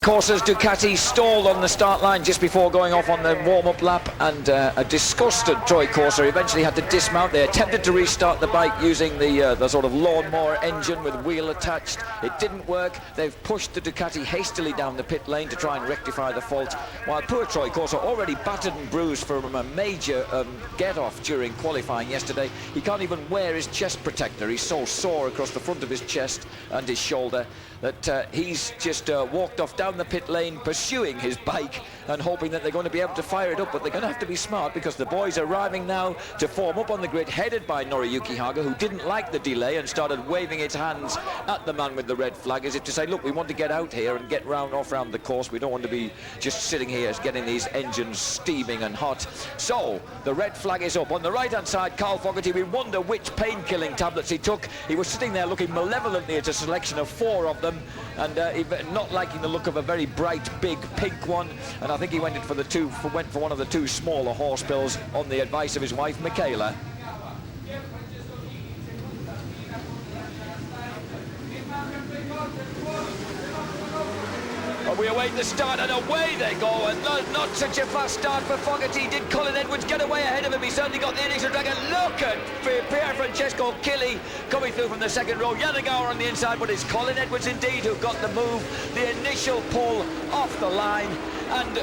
Corsa's Ducati stalled on the start line just before going off on the warm-up lap, and a disgusted Troy Corsa eventually had to dismount. They attempted to restart the bike using the sort of lawnmower engine with wheel attached. It didn't work. They've pushed the Ducati hastily down the pit lane to try and rectify the fault, while poor Troy Corsa, already battered and bruised from a major get-off during qualifying yesterday. He can't even wear his chest protector. He's so sore across the front of his chest and his shoulder that he's just walked off down the pit lane pursuing his bike and hoping that they're going to be able to fire it up. But they're going to have to be smart, because the boys are arriving now to form up on the grid, headed by Noriyuki Haga, who didn't like the delay and started waving its hands at the man with the red flag as if to say, look, we want to get out here and get off round the course. We don't want to be just sitting here getting these engines steaming and hot. So the red flag is up. On the right hand side, Carl Fogarty, we wonder which pain-killing tablets he took. He was sitting there looking malevolently at a selection of 4 of them, and not liking the look of a very bright big pink one, and I think he went for one of the 2 smaller horse pills on the advice of his wife Michaela. We await the start, and away they go, and not such a fast start for Fogarty. Did Colin Edwards get away ahead of him? He certainly got the initial drag, and look at Pier Francesco Chili coming through from the second row. Yanagawa on the inside, but it's Colin Edwards indeed who got the move, the initial pull off the line, and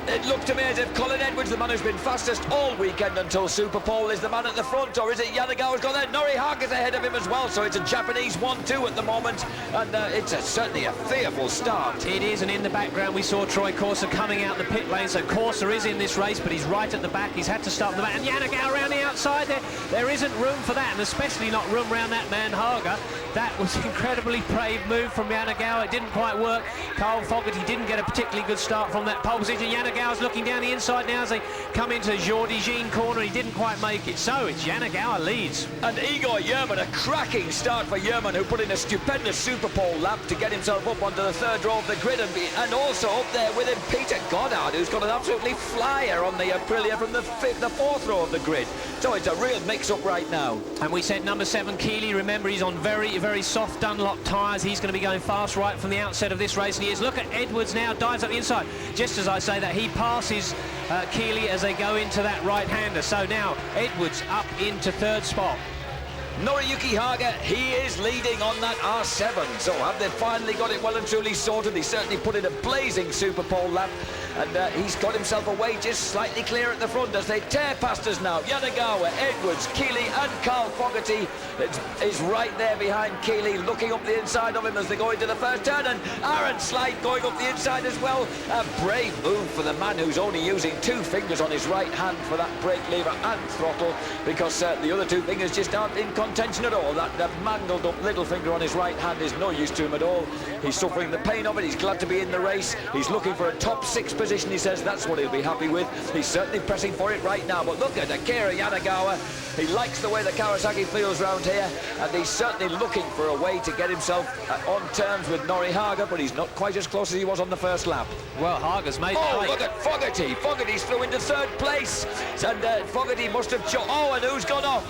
it looked to me as if Colin Edwards, the man who's been fastest all weekend until Super Pole, is the man at the front, or is it Yanagawa's got there? Nori Haga's ahead of him as well, so it's a Japanese 1-2 at the moment, and it's certainly a fearful start. It is, and in the background we saw Troy Corsa coming out the pit lane, so Corsa is in this race, but he's right at the back. He's had to start from the back, and Yanagawa around the outside there. There isn't room for that, and especially not room around that man Haga. That was an incredibly brave move from Yanagawa. It didn't quite work. Carl Fogarty didn't get a particularly good start from that pole position. Yanagawa's looking down the inside now as they come into Jordi Jean corner. He didn't quite make it, so it's Yanagawa leads. And Igor Yerman, a cracking start for Yerman, who put in a stupendous Super Pole lap to get himself up onto the 3rd row of the grid, and also up there with him Peter Goddard, who's got an absolutely flyer on the Aprilia from the 4th row of the grid. So it's a real mix-up right now. And we said number 7 Keeley, remember he's on very soft Dunlop tyres. He's going to be going fast right from the outset of this race, and he is. Look at Edwards now, dives up the inside. Just as I say that, he passes Keeley as they go into that right-hander. So now Edwards up into 3rd spot. Noriyuki Haga, he is leading on that R7. So have they finally got it well and truly sorted? He certainly put in a blazing Super Pole lap, and he's got himself away just slightly clear at the front as they tear past us now. Yanagawa, Edwards, Keeley and Carl Fogarty is right there behind Keeley, looking up the inside of him as they go into the first turn, and Aaron Slide going up the inside as well. A brave move for the man who's only using 2 fingers on his right hand for that brake lever and throttle, because the other 2 fingers just aren't in contention at all. That mangled up little finger on his right hand is no use to him at all. He's suffering the pain of it. He's glad to be in the race. He's looking for a top 6 position. He says that's what he'll be happy with. He's certainly pressing for it right now. But look at Akira Yanagawa. He likes the way the Kawasaki feels round here, and he's certainly looking for a way to get himself on terms with Nori Haga, but he's not quite as close as he was on the first lap. Well, Haga's made Oh, look at Fogarty. Fogarty's through into 3rd place, and Fogarty must have... Oh, and who's gone off?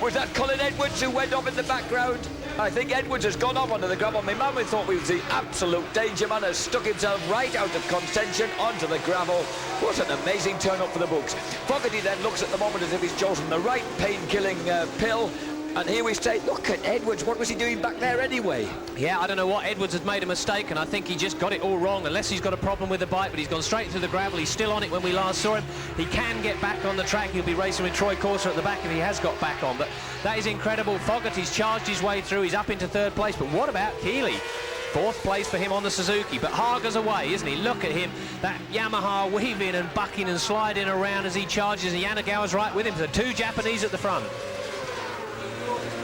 Was that Colin Edwards who went off in the background? I think Edwards has gone off onto the gravel. My man, we thought we would see absolute danger. Man has stuck himself right out of contention onto the gravel. What an amazing turn up for the books. Fogarty then looks at the moment as if he's chosen the right pain-killing pill. And here we say, look at Edwards. What was he doing back there anyway? Yeah, I don't know what. Edwards has made a mistake, and I think he just got it all wrong, unless he's got a problem with the bike, but he's gone straight through the gravel. He's still on it when we last saw him. He can get back on the track. He'll be racing with Troy Corsa at the back if he has got back on, but that is incredible. Fogarty's charged his way through. He's up into 3rd place, but what about Keeley? 4th place for him on the Suzuki, but Haga's away, isn't he? Look at him, that Yamaha weaving and bucking and sliding around as he charges, and Yanagawa's right with him. So 2 Japanese at the front.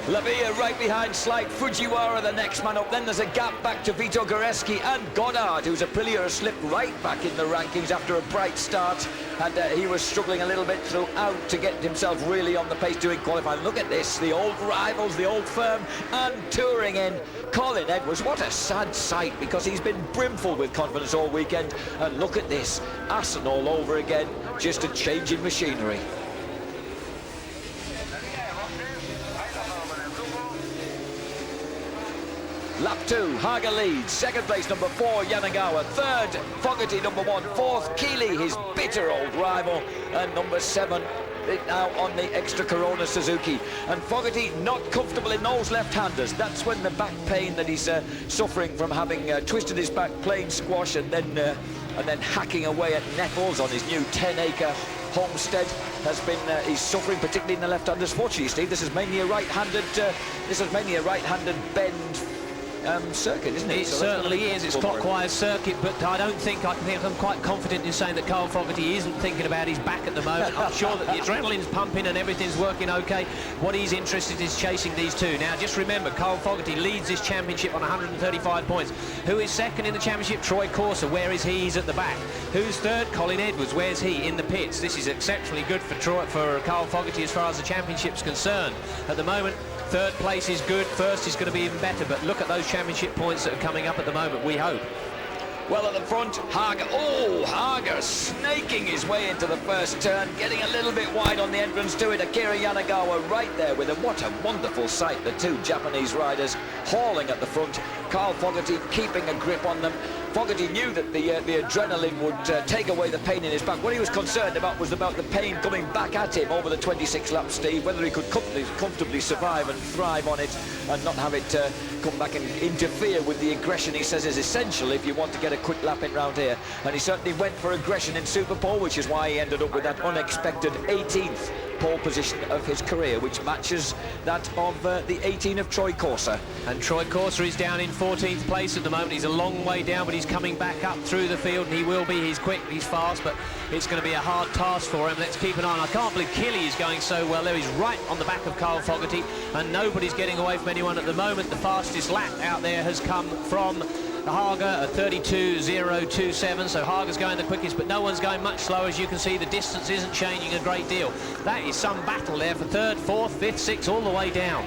Lavia right behind Slide, Fujiwara the next man up. Then there's a gap back to Vito Goreski and Goddard, who's Aprilia has slipped right back in the rankings after a bright start, and he was struggling a little bit throughout to get himself really on the pace during qualifying. Look at this, the old rivals, the old firm, and touring in Colin Edwards. What a sad sight, because he's been brimful with confidence all weekend, and look at this, Assen all over again, just a change in machinery. Lap 2, Haga leads. Second place, number 4, Yanagawa. Third, Fogarty, number 1. Fourth, Keeley, his bitter old rival. And number 7, now on the extra Corona Suzuki. And Fogarty not comfortable in those left-handers. That's when the back pain that he's suffering from having twisted his back playing squash and then hacking away at nettles on his new 10-acre homestead has been he's suffering, particularly in the left-handers. Fortunately, Steve, this is mainly a right-handed bend circuit, isn't it? It certainly is. It's clockwise circuit, but I don't think I'm quite confident in saying that Carl Fogarty isn't thinking about his back at the moment. I'm sure that the adrenaline's pumping and everything's working okay. What he's interested in is chasing these two. Now, just remember, Carl Fogarty leads this championship on 135 points. Who is second in the championship? Troy Corser. Where is he? He's at the back. Who's third? Colin Edwards. Where's he? In the pits. This is exceptionally good for Carl Fogarty as far as the championship's concerned. At the moment, third place is good, first is going to be even better, but look at those championship points that are coming up at the moment, we hope. Well, at the front, Haga. Oh, Haga snaking his way into the first turn, getting a little bit wide on the entrance to it. Akira Yanagawa right there with him. What a wonderful sight, the two Japanese riders hauling at the front. Carl Fogarty keeping a grip on them. Fogarty knew that the adrenaline would take away the pain in his back. What he was concerned about was about the pain coming back at him over the 26 laps, Steve, whether he could comfortably survive and thrive on it and not have it come back and interfere with the aggression he says is essential if you want to get a quick lap in round here. And he certainly went for aggression in Super Pole, which is why he ended up with that unexpected 18th pole position of his career, which matches that of the 18 of Troy Corser. And Troy Corser is down in 14th place at the moment. He's a long way down, but he's coming back up through the field, and he will be. He's quick, he's fast, but it's going to be a hard task for him. Let's keep an eye on. I can't believe Killy is going so well there. He's right on the back of Carl Fogarty, and nobody's getting away from anyone at the moment. The fastest lap out there has come from Haga at 32.027, so Haga's going the quickest, but no one's going much slower. As you can see, the distance isn't changing a great deal. That is some battle there for third, fourth, fifth, sixth, all the way down.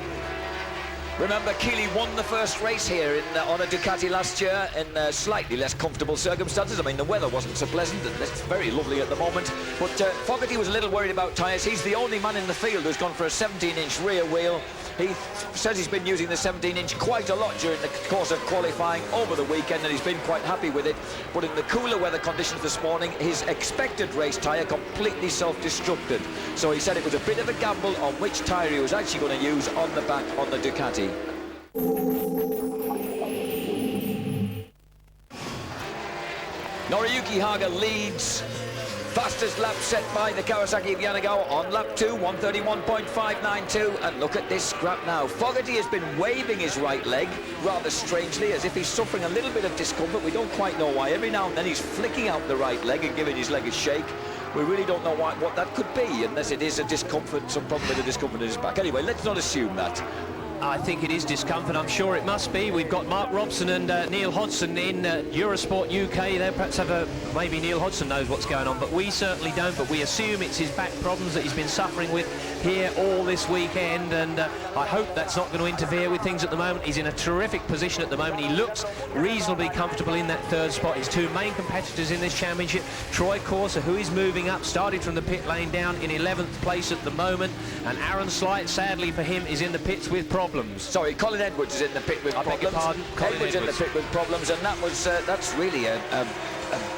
Remember, Keeley won the first race here on a Ducati last year in slightly less comfortable circumstances. I mean, the weather wasn't so pleasant, and it's very lovely at the moment. But Fogarty was a little worried about tyres. He's the only man in the field who's gone for a 17-inch rear wheel. He says he's been using the 17-inch quite a lot during the course of qualifying over the weekend, and he's been quite happy with it. But in the cooler weather conditions this morning, his expected race tyre completely self-destructed. So he said it was a bit of a gamble on which tyre he was actually going to use on the back on the Ducati. Noriyuki Haga leads. Fastest lap set by the Kawasaki of Yanagawa on lap 2, 131.592. And look at this scrap now. Fogarty has been waving his right leg rather strangely, as if he's suffering a little bit of discomfort. We don't quite know why. Every now and then he's flicking out the right leg and giving his leg a shake. We really don't know what that could be, unless it is a discomfort, some problem with a discomfort in his back. Anyway, let's not assume that. I think it is discomfort. I'm sure it must be. We've got Mark Robson and Neil Hodgson in Eurosport UK. They perhaps have maybe Neil Hodgson knows what's going on, but we certainly don't. But we assume it's his back problems that he's been suffering with here all this weekend, and I hope that's not going to interfere with things at the moment. He's in a terrific position at the moment. He looks reasonably comfortable in that third spot. His two main competitors in this championship, Troy Corser, who is moving up, started from the pit lane down in 11th place at the moment, and Aaron Slight, sadly for him, is in the pits with problems. Sorry, Colin Edwards is in the pit with problems. I beg your pardon? Colin Edwards in the pit with problems, and that was that's really a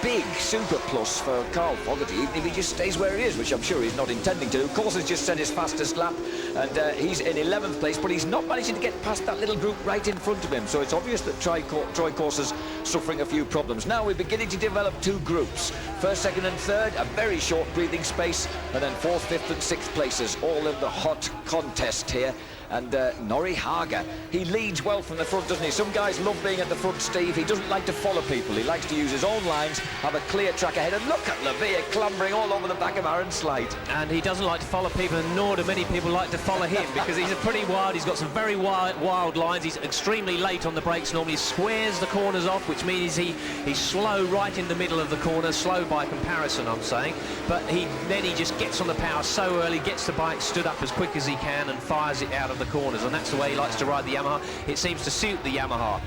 big super plus for Carl Fogarty, even if he just stays where he is, which I'm sure he's not intending to. Of course, he's just set his fastest lap, and he's in 11th place, but he's not managing to get past that little group right in front of him. So it's obvious that Troy Corser's suffering a few problems. Now we're beginning to develop two groups. First, second and third, a very short breathing space, and then fourth, fifth and sixth places, all in the hot contest here. And Nori Haga, he leads well from the front, doesn't he? Some guys love being at the front, Steve. He doesn't like to follow people. He likes to use his own lines, have a clear track ahead. And look at Levere clambering all over the back of Aaron Slight. And he doesn't like to follow people, and nor do many people like to follow him, because he's a pretty wild. He's got some very wild lines. He's extremely late on the brakes. Normally squares the corners off, which means he's slow right in the middle of the corner. Slow by comparison, I'm saying. But then he just gets on the power so early, gets the bike stood up as quick as he can, and fires it out of the corners, and that's the way he likes to ride the Yamaha. It seems to suit the Yamaha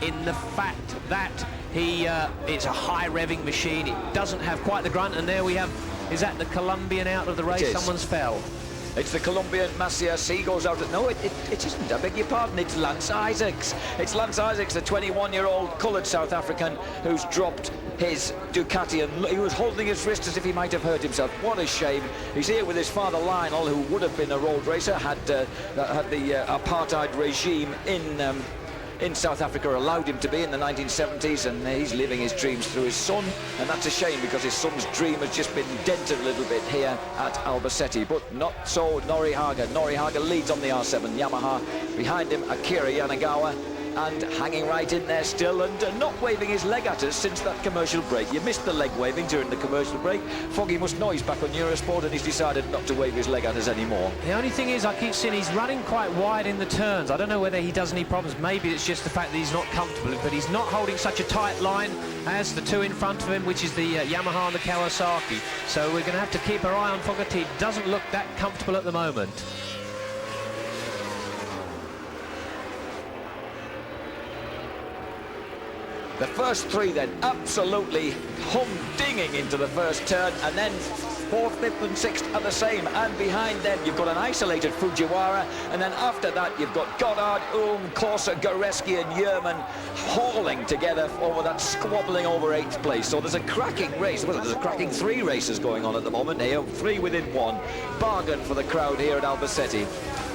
in the fact that it's a high revving machine. It doesn't have quite the grunt, and there we have, is that the Colombian out of the race? Someone's fell. It's the Colombian Macias. He goes out. No, it isn't. I beg your pardon. It's Lance Isaacs. It's Lance Isaacs, the 21-year-old coloured South African who's dropped his Ducati, and he was holding his wrist as if he might have hurt himself. What a shame. He's here with his father Lionel, who would have been a road racer had the apartheid regime in South Africa allowed him to be in the 1970s, and he's living his dreams through his son, and that's a shame because his son's dream has just been dented a little bit here at Albacete. But not so Norihaga. Norihaga leads on the R7 Yamaha. Behind him Akira Yanagawa, and hanging right in there still, and not waving his leg at us since that commercial break. You missed the leg waving during the commercial break. Foggy must know he's back on Eurosport, and he's decided not to wave his leg at us anymore. The only thing is, I keep seeing he's running quite wide in the turns. I don't know whether he does any problems. Maybe it's just the fact that he's not comfortable, but he's not holding such a tight line as the two in front of him, which is the Yamaha and the Kawasaki. So we're going to have to keep our eye on Fogarty. He doesn't look that comfortable at the moment. The first three then absolutely humdinging into the first turn, and then fourth, fifth and sixth are the same, and behind them you've got an isolated Fujiwara, and then after that you've got Goddard, Corsa, Goreski and Yerman hauling together over that, squabbling over 8th place. So there's a cracking race. Well, there's a cracking 3 races going on at the moment here, 3 within 1. Bargain for the crowd here at Albacete.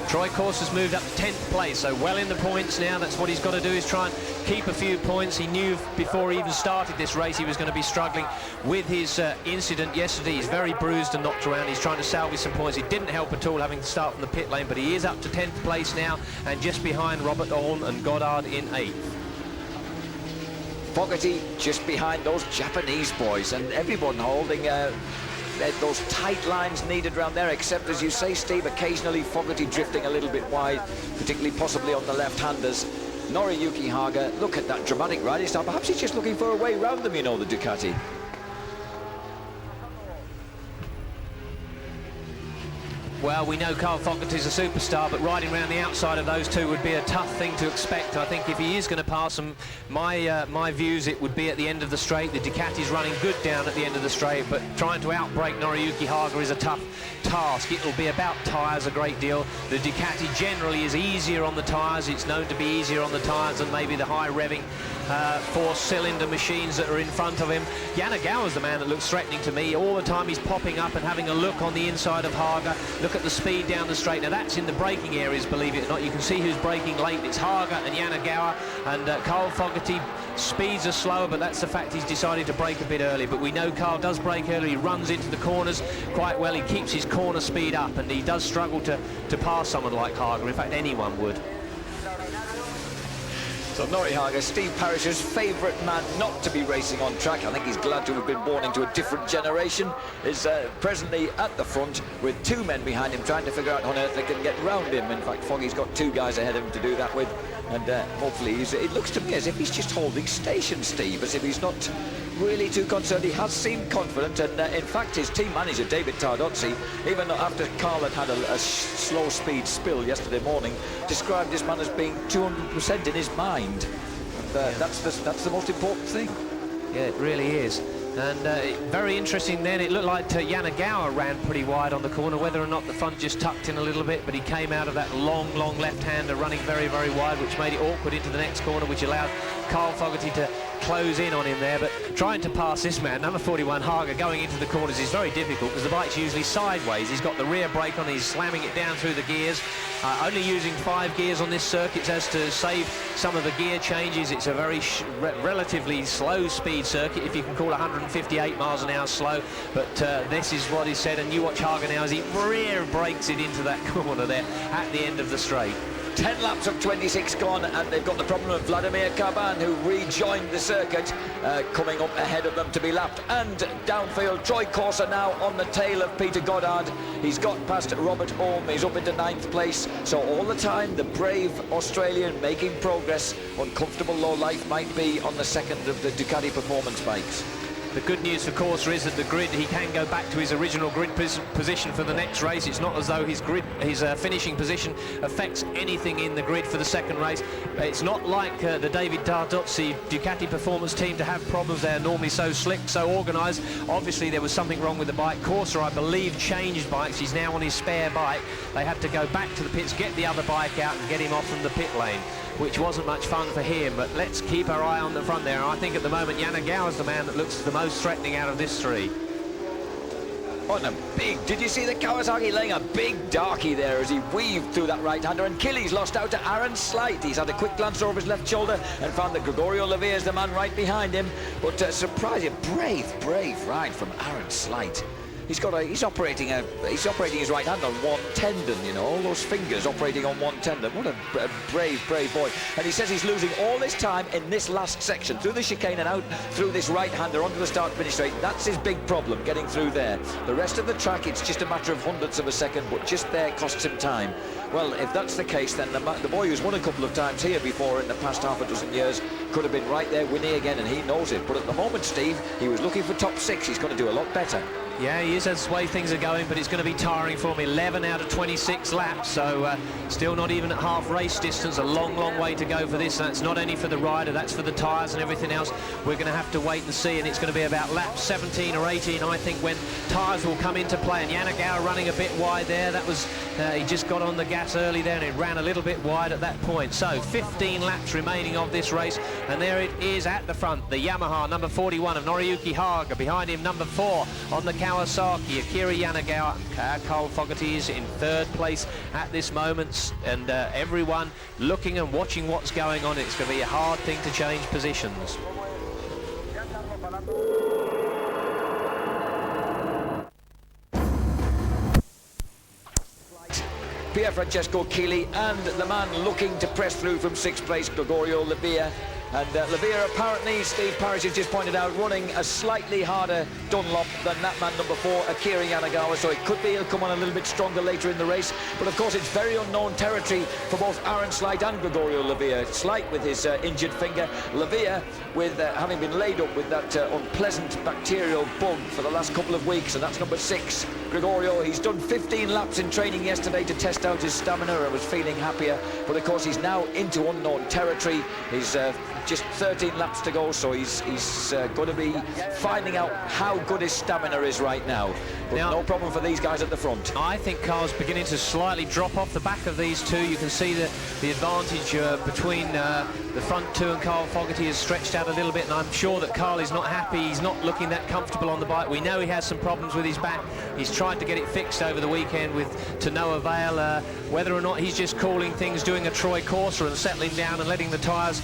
Troy Corsa's moved up to 10th place, so well in the points now. That's what he's got to do, is try and keep a few points. He knew before he even started this race he was going to be struggling with his incident yesterday. He's very bruised and knocked around. He's trying to salvage some points. It didn't help at all having to start from the pit lane, but he is up to 10th place now, and just behind Robert Olm and Goddard in 8th. Fogarty just behind those Japanese boys, and everyone holding those tight lines needed around there, except, as you say, Steve, occasionally Fogarty drifting a little bit wide, particularly possibly on the left-handers. Noriyuki Haga, look at that dramatic riding style. Perhaps he's just looking for a way around them, you know, the Ducati. Well, we know Carl Fogarty's a superstar, but riding around the outside of those two would be a tough thing to expect. I think if he is going to pass them, my views, it would be at the end of the straight. The Ducati's running good down at the end of the straight, but trying to outbrake Noriyuki Haga is a tough task. It'll be about tyres a great deal. The Ducati generally is easier on the tyres. It's known to be easier on the tyres than maybe the high revving 4-cylinder machines that are in front of him. Yanagawa's the man that looks threatening to me. All the time he's popping up and having a look on the inside of Haga. Look at the speed down the straight. Now that's in the braking areas, believe it or not. You can see who's braking late. It's Haga and Yanagawa, and Carl Fogarty. Speeds are slower, but that's the fact he's decided to brake a bit early. But we know Carl does brake early. He runs into the corners quite well. He keeps his corner speed up, and he does struggle to pass someone like Haga. In fact, anyone would. So Norihaga, Steve Parrish's favourite man not to be racing on track. I think he's glad to have been born into a different generation. Is presently at the front with 2 men behind him, trying to figure out how on earth they can get round him. In fact, Foggy's got 2 guys ahead of him to do that with, and hopefully it looks to me as if he's just holding station, Steve, as if he's not really too concerned. He has seemed confident, and in fact his team manager David Tardozzi, even after Carl had a slow speed spill yesterday morning, described this man as being 200% in his mind. And that's the most important thing. Yeah, it really is. And very interesting then, it looked like Yanagawa ran pretty wide on the corner, whether or not the front just tucked in a little bit, but he came out of that long left-hander running very, very wide, which made it awkward into the next corner, which allowed Carl Fogarty to close in on him there. But trying to pass this man, number 41 Haga, going into the corners is very difficult because the bike's usually sideways. He's got the rear brake on, he's slamming it down through the gears, only using 5 gears on this circuit so as to save some of the gear changes. It's a very relatively slow speed circuit, if you can call 158 miles an hour slow, but this is what he said. And you watch Haga now as he rear brakes it into that corner there at the end of the straight. 10 laps of 26 gone, and they've got the problem of Vladimir Caban, who rejoined the circuit, coming up ahead of them to be lapped. And downfield, Troy Corsa now on the tail of Peter Goddard. He's got past Robert Olm, he's up into 9th place. So all the time, the brave Australian making progress. Uncomfortable low life might be on the second of the Ducati performance bikes. The good news for Corsa is that the grid, he can go back to his original grid position for the next race. It's not as though his finishing position affects anything in the grid for the second race. It's not like the David Dardozzi Ducati Performance team to have problems. They're normally so slick, so organised. Obviously there was something wrong with the bike. Corsa, I believe, changed bikes. He's now on his spare bike. They had to go back to the pits, get the other bike out and get him off from the pit lane, which wasn't much fun for him. But let's keep our eye on the front there. And I think at the moment Yanagawa is the man that looks the most threatening out of this three. On a big, did you see the Kawasaki laying a big darkie there as he weaved through that right-hander, and Killy's lost out to Aaron Slight. He's had a quick glance over his left shoulder and found that Gregorio Lavia is the man right behind him, but surprising, brave ride from Aaron Slight. He's operating his right hand on one tendon, you know, all those fingers operating on one tendon. What a brave boy. And he says he's losing all this time in this last section, through the chicane and out through this right-hander onto the start-finish straight. That's his big problem, getting through there. The rest of the track, it's just a matter of hundredths of a second, but just there costs him time. Well, if that's the case, then the boy who's won a couple of times here before in the past half a dozen years could have been right there winning again, and he knows it. But at the moment, Steve, he was looking for top 6. He's going to do a lot better. Yeah, he is, that's the way things are going, but it's going to be tiring for him. 11 out of 26 laps, so still not even at half race distance. A long way to go for this. That's not only for the rider, that's for the tyres and everything else. We're going to have to wait and see, and it's going to be about lap 17 or 18, I think, when tyres will come into play. And Yanagawa running a bit wide there. That was, he just got on the gas early there, and it ran a little bit wide at that point. So 15 laps remaining of this race, and there it is at the front. The Yamaha, number 41 of Noriyuki Haga. Behind him, number 4 on the Kawasaki, Akira Yanagawa. Carl Fogarty is in 3rd place at this moment, and everyone looking and watching what's going on. It's going to be a hard thing to change positions. Pier Francesco Chili and the man looking to press through from 6th place, Gregorio Lavia. And Lavia, apparently, Steve Parrish has just pointed out, running a slightly harder Dunlop than that man number 4, Akira Yanagawa, so it could be he'll come on a little bit stronger later in the race. But of course, it's very unknown territory for both Aaron Slight and Gregorio Lavia. Slight with his injured finger, Lavia with having been laid up with that unpleasant bacterial bug for the last couple of weeks, and that's number 6. Gregorio, he's done 15 laps in training yesterday to test out his stamina and was feeling happier, but of course he's now into unknown territory. He's just 13 laps to go, so he's going to be finding out how good his stamina is right now. But now, no problem for these guys at the front. I think Carl's beginning to slightly drop off the back of these two. You can see the advantage between the front two and Carl Fogarty is stretched out a little bit, and I'm sure that Carl is not happy. He's not looking that comfortable on the bike. We know he has some problems with his back. He's tried to get it fixed over the weekend to no avail. Whether or not he's just calling things, doing a Troy Corsa and settling down and letting the tyres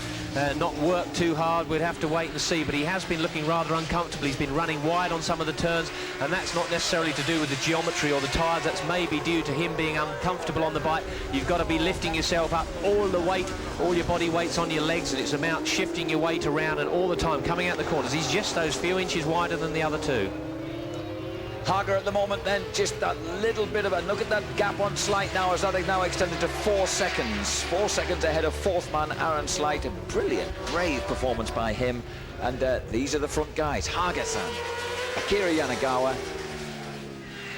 not work too hard, we'd have to wait and see. But he has been looking rather uncomfortable. He's been running wide on some of the turns, and that's not necessarily to do with the geometry or the tyres. That's maybe due to him being uncomfortable on the bike. You've got to be lifting yourself up, all the weight, all your body weight's on your legs, and it's about shifting your weight around and all the time coming out the corners. He's just those few inches wider than the other two. Hager at the moment then, just that little bit of a look at that gap on Slight now, as that is now extended to 4 seconds. 4 seconds ahead of 4th man Aaron Slight. A brilliant, brave performance by him. And these are the front guys. Hager-san, Akira Yanagawa,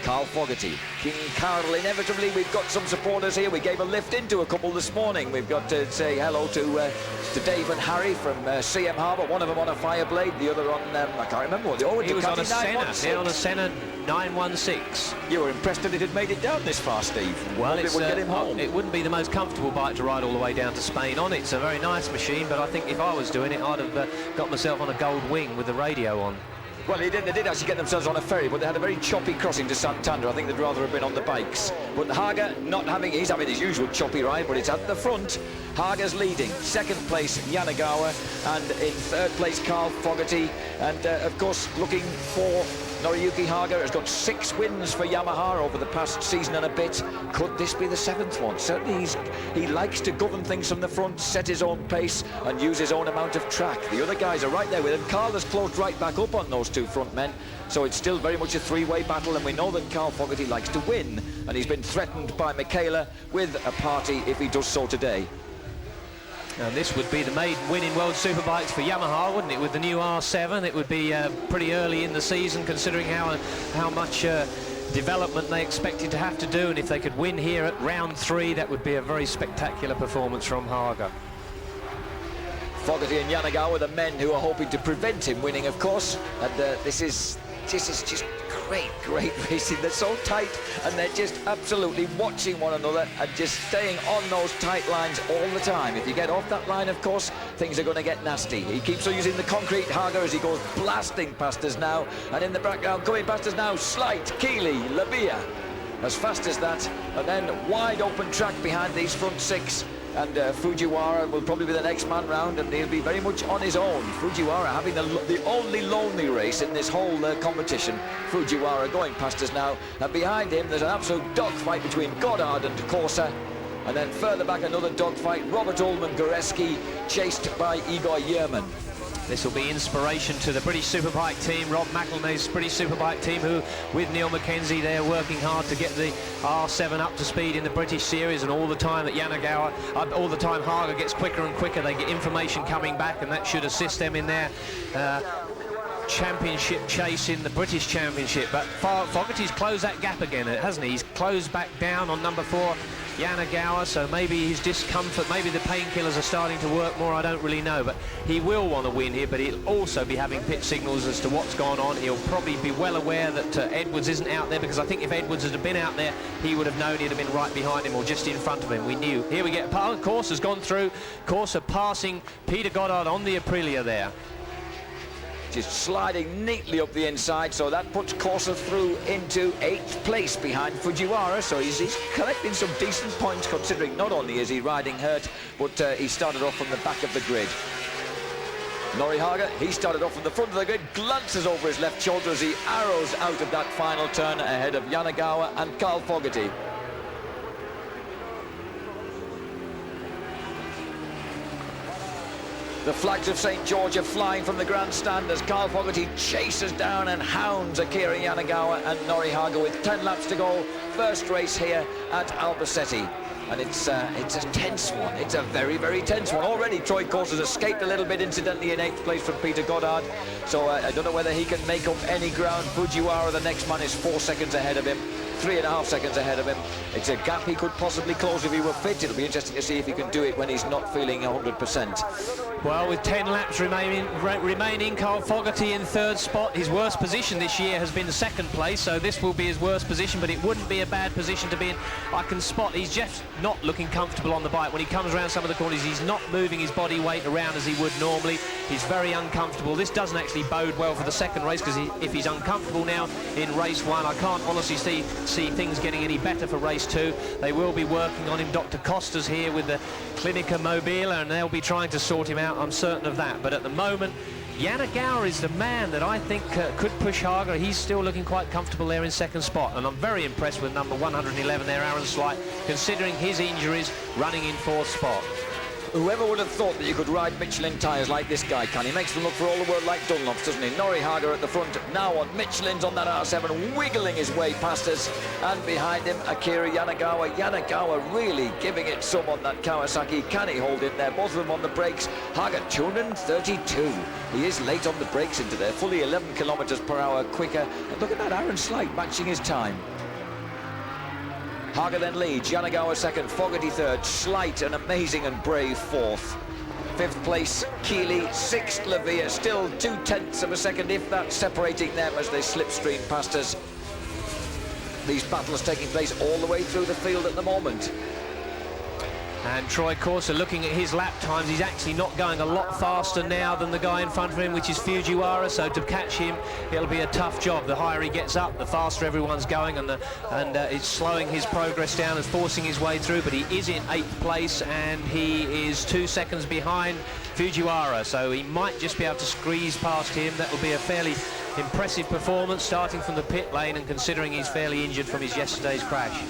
Carl Fogarty, King Carl. Inevitably, we've got some supporters here. We gave a lift into a couple this morning. We've got to say hello to Dave and Harry from CM Harbour. One of them on a Fireblade, the other on, I can't remember what they all. He was on a Senna, on a Senna 916. You were impressed that it had made it down this far, Steve. Well, it would get him home. It wouldn't be the most comfortable bike to ride all the way down to Spain on. It's a very nice machine, but I think if I was doing it, I'd have got myself on a gold wing with the radio on. Well, they did actually get themselves on a ferry, but they had a very choppy crossing to Santander. I think they'd rather have been on the bikes. But Hager he's having his usual choppy ride, but it's at the front. Hager's leading. 2nd place, Yanagawa, and in 3rd place, Carl Fogarty. And of course, looking for Noriyuki Haga has got 6 wins for Yamaha over the past season and a bit. Could this be the 7th one? Certainly he likes to govern things from the front, set his own pace and use his own amount of track. The other guys are right there with him. Carl has closed right back up on those 2 front men, so it's still very much a 3-way battle, and we know that Carl Fogarty likes to win, and he's been threatened by Michaela with a party if he does so today. Now this would be the maiden win in World Superbikes for Yamaha, wouldn't it? With the new R7, it would be pretty early in the season, considering how much development they expected to have to do, and if they could win here at round 3, that would be a very spectacular performance from Haga. Fogarty and Yanagawa, the men who are hoping to prevent him winning, of course, and this is just great racing. They're so tight, and they're just absolutely watching one another and just staying on those tight lines all the time. If you get off that line, of course, things are going to get nasty. He keeps on using the concrete, Haga, as he goes blasting past us now, and in the background, coming past us now, Slight, Keeley, Lavia, as fast as that, and then wide open track behind these front 6. And Fujiwara will probably be the next man round, and he'll be very much on his own. Fujiwara having the only lonely race in this whole competition. Fujiwara going past us now, and behind him there's an absolute dogfight between Goddard and Corsa, and then further back another dogfight, Robert Ullman Goreski chased by Igor Yerman. This will be inspiration to the British Superbike team, Rob McElnay's British Superbike team, who, with Neil Mackenzie, they're working hard to get the R7 up to speed in the British Series, and all the time that Yanagawa, all the time Haga gets quicker and quicker, they get information coming back, and that should assist them in their championship chase in the British Championship. But Fogarty's closed that gap again, hasn't he? He's closed back down on number 4, Yanagawa, so maybe his discomfort, maybe the painkillers are starting to work more, I don't really know, but he will want to win here, but he'll also be having pit signals as to what's gone on. He'll probably be well aware that Edwards isn't out there, because I think if Edwards had been out there, he would have known he'd have been right behind him or just in front of him. We knew. Here we get, Corsa's gone through, Corsa passing Peter Goddard on the Aprilia there. Just sliding neatly up the inside, so that puts Corsa through into 8th place behind Fujiwara, so he's collecting some decent points, considering not only is he riding hurt, but he started off from the back of the grid. Nori Haga, he started off from the front of the grid, glances over his left shoulder as he arrows out of that final turn ahead of Yanagawa and Carl Fogarty. The flags of St. George are flying from the grandstand as Carl Fogarty chases down and hounds Akira Yanagawa and Nori Haga with 10 laps to go. First race here at Albacete. And it's a tense one. It's a very tense one. Already Troy Corse has escaped a little bit incidentally in 8th place from Peter Goddard. So I don't know whether he can make up any ground. Fujiwara, the next man, is 4 seconds ahead of him. 3.5 seconds ahead of him. It's a gap he could possibly close if he were fit. It'll be interesting to see if he can do it when he's not feeling 100%. Well, with 10 laps remaining, Carl Fogarty in 3rd spot. His worst position this year has been 2nd place, so this will be his worst position, but it wouldn't be a bad position to be in. I can spot he's just not looking comfortable on the bike. When he comes around some of the corners, he's not moving his body weight around as he would normally. He's very uncomfortable. This doesn't actually bode well for the 2nd race, because if he's uncomfortable now in race 1, I can't honestly see things getting any better for race 2. They will be working on him. Dr. Costa's here with the Clinica Mobile, and they'll be trying to sort him out, I'm certain of that. But at the moment, Yanagawa is the man that I think could push Haga. He's still looking quite comfortable there in 2nd spot, and I'm very impressed with number 111 there, Aaron Slight, considering his injuries, running in 4th spot. Whoever would have thought that you could ride Michelin tyres like this guy can? He makes them look for all the world like Dunlops, doesn't he? Nori Haga at the front, now on Michelin's on that R7, wiggling his way past us. And behind him, Akira Yanagawa. Yanagawa really giving it some on that Kawasaki. Can he hold in there? Both of them on the brakes. Haga 232. He is late on the brakes into there, fully 11 kilometers per hour quicker. And look at that, Aaron Slight matching his time. Haga then leads, Yanagawa 2nd, Fogarty 3rd, Slight an amazing and brave 4th. 5th place, Keeley, 6th, Lavia, still 0.2 of a second, if that's separating them as they slipstream past us. These battles taking place all the way through the field at the moment. And Troy Corsa, looking at his lap times, he's actually not going a lot faster now than the guy in front of him, which is Fujiwara, so to catch him, it'll be a tough job. The higher he gets up, the faster everyone's going, and it's slowing his progress down and forcing his way through, but he is in 8th place, and he is 2 seconds behind Fujiwara, so he might just be able to squeeze past him. That will be a fairly impressive performance, starting from the pit lane, and considering he's fairly injured from his yesterday's crash.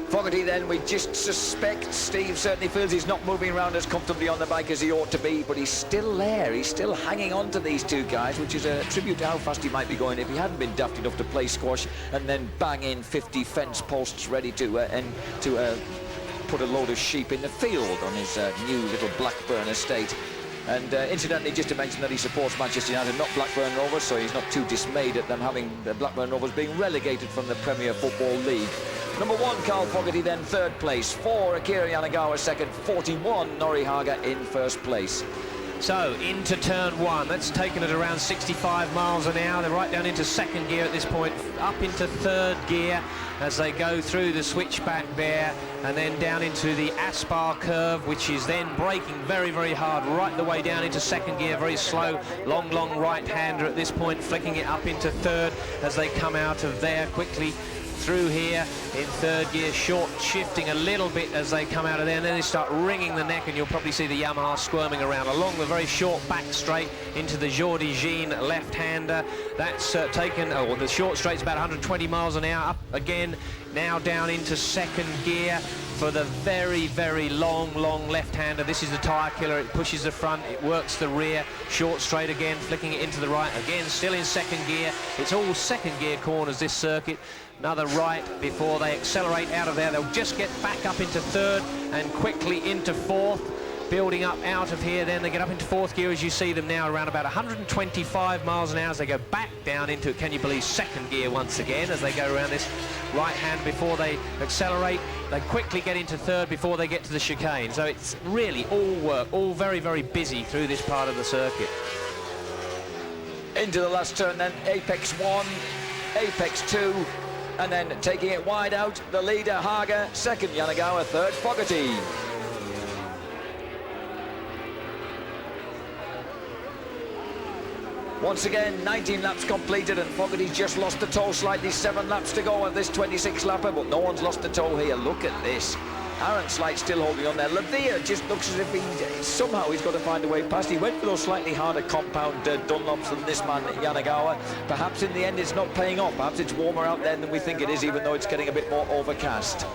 Fogarty then, we just suspect, Steve certainly feels he's not moving around as comfortably on the bike as he ought to be, but he's still there, he's still hanging on to these two guys, which is a tribute to how fast he might be going if he hadn't been daft enough to play squash and then bang in 50 fence posts ready to put a load of sheep in the field on his new little Blackburn estate. And incidentally, just to mention that he supports Manchester United, not Blackburn Rovers, so he's not too dismayed at them having the Blackburn Rovers being relegated from the Premier Football League. Number 1, Carl Fogarty, then 3rd place. 4, Akira Yanagawa 2nd. 41, Nori Haga in 1st place. So, into turn 1. That's taken it around 65 miles an hour. They're right down into 2nd gear at this point, up into 3rd gear as they go through the switchback there, and then down into the Aspar curve, which is then braking very, very hard right the way down into 2nd gear, very slow, long right-hander at this point, flicking it up into 3rd as they come out of there quickly through here in 3rd gear, short shifting a little bit as they come out of there, and then they start wringing the neck, and you'll probably see the Yamaha squirming around along the very short back straight into the Jordi Jean left-hander. That's taken, the short straight's about 120 miles an hour, up again, now down into 2nd gear for the very, very long left-hander. This is the tyre killer. It pushes the front, it works the rear, short straight again, flicking it into the right, again still in 2nd gear. It's all 2nd gear corners, this circuit. Another right before they accelerate out of there. They'll just get back up into 3rd and quickly into 4th, building up out of here. Then they get up into 4th gear as you see them now, around about 125 miles an hour as they go back down into, can you believe, 2nd gear once again as they go around this right hand before they accelerate. They quickly get into 3rd before they get to the chicane. So it's really all work, all very, very busy through this part of the circuit. Into the last turn then, Apex 1, Apex 2, and then taking it wide out, the leader Haga, 2nd Yanagawa, 3rd Fogarty. Once again, 19 laps completed, and Fogarty's just lost the toe slightly. 7 laps to go on this 26 lapper, but no one's lost the toe here. Look at this. Aaron Slight still holding on there. Lavia just looks as if somehow he's got to find a way past. He went for those slightly harder compound Dunlops than this man, Yanagawa. Perhaps in the end it's not paying off. Perhaps it's warmer out there than we think it is, even though it's getting a bit more overcast.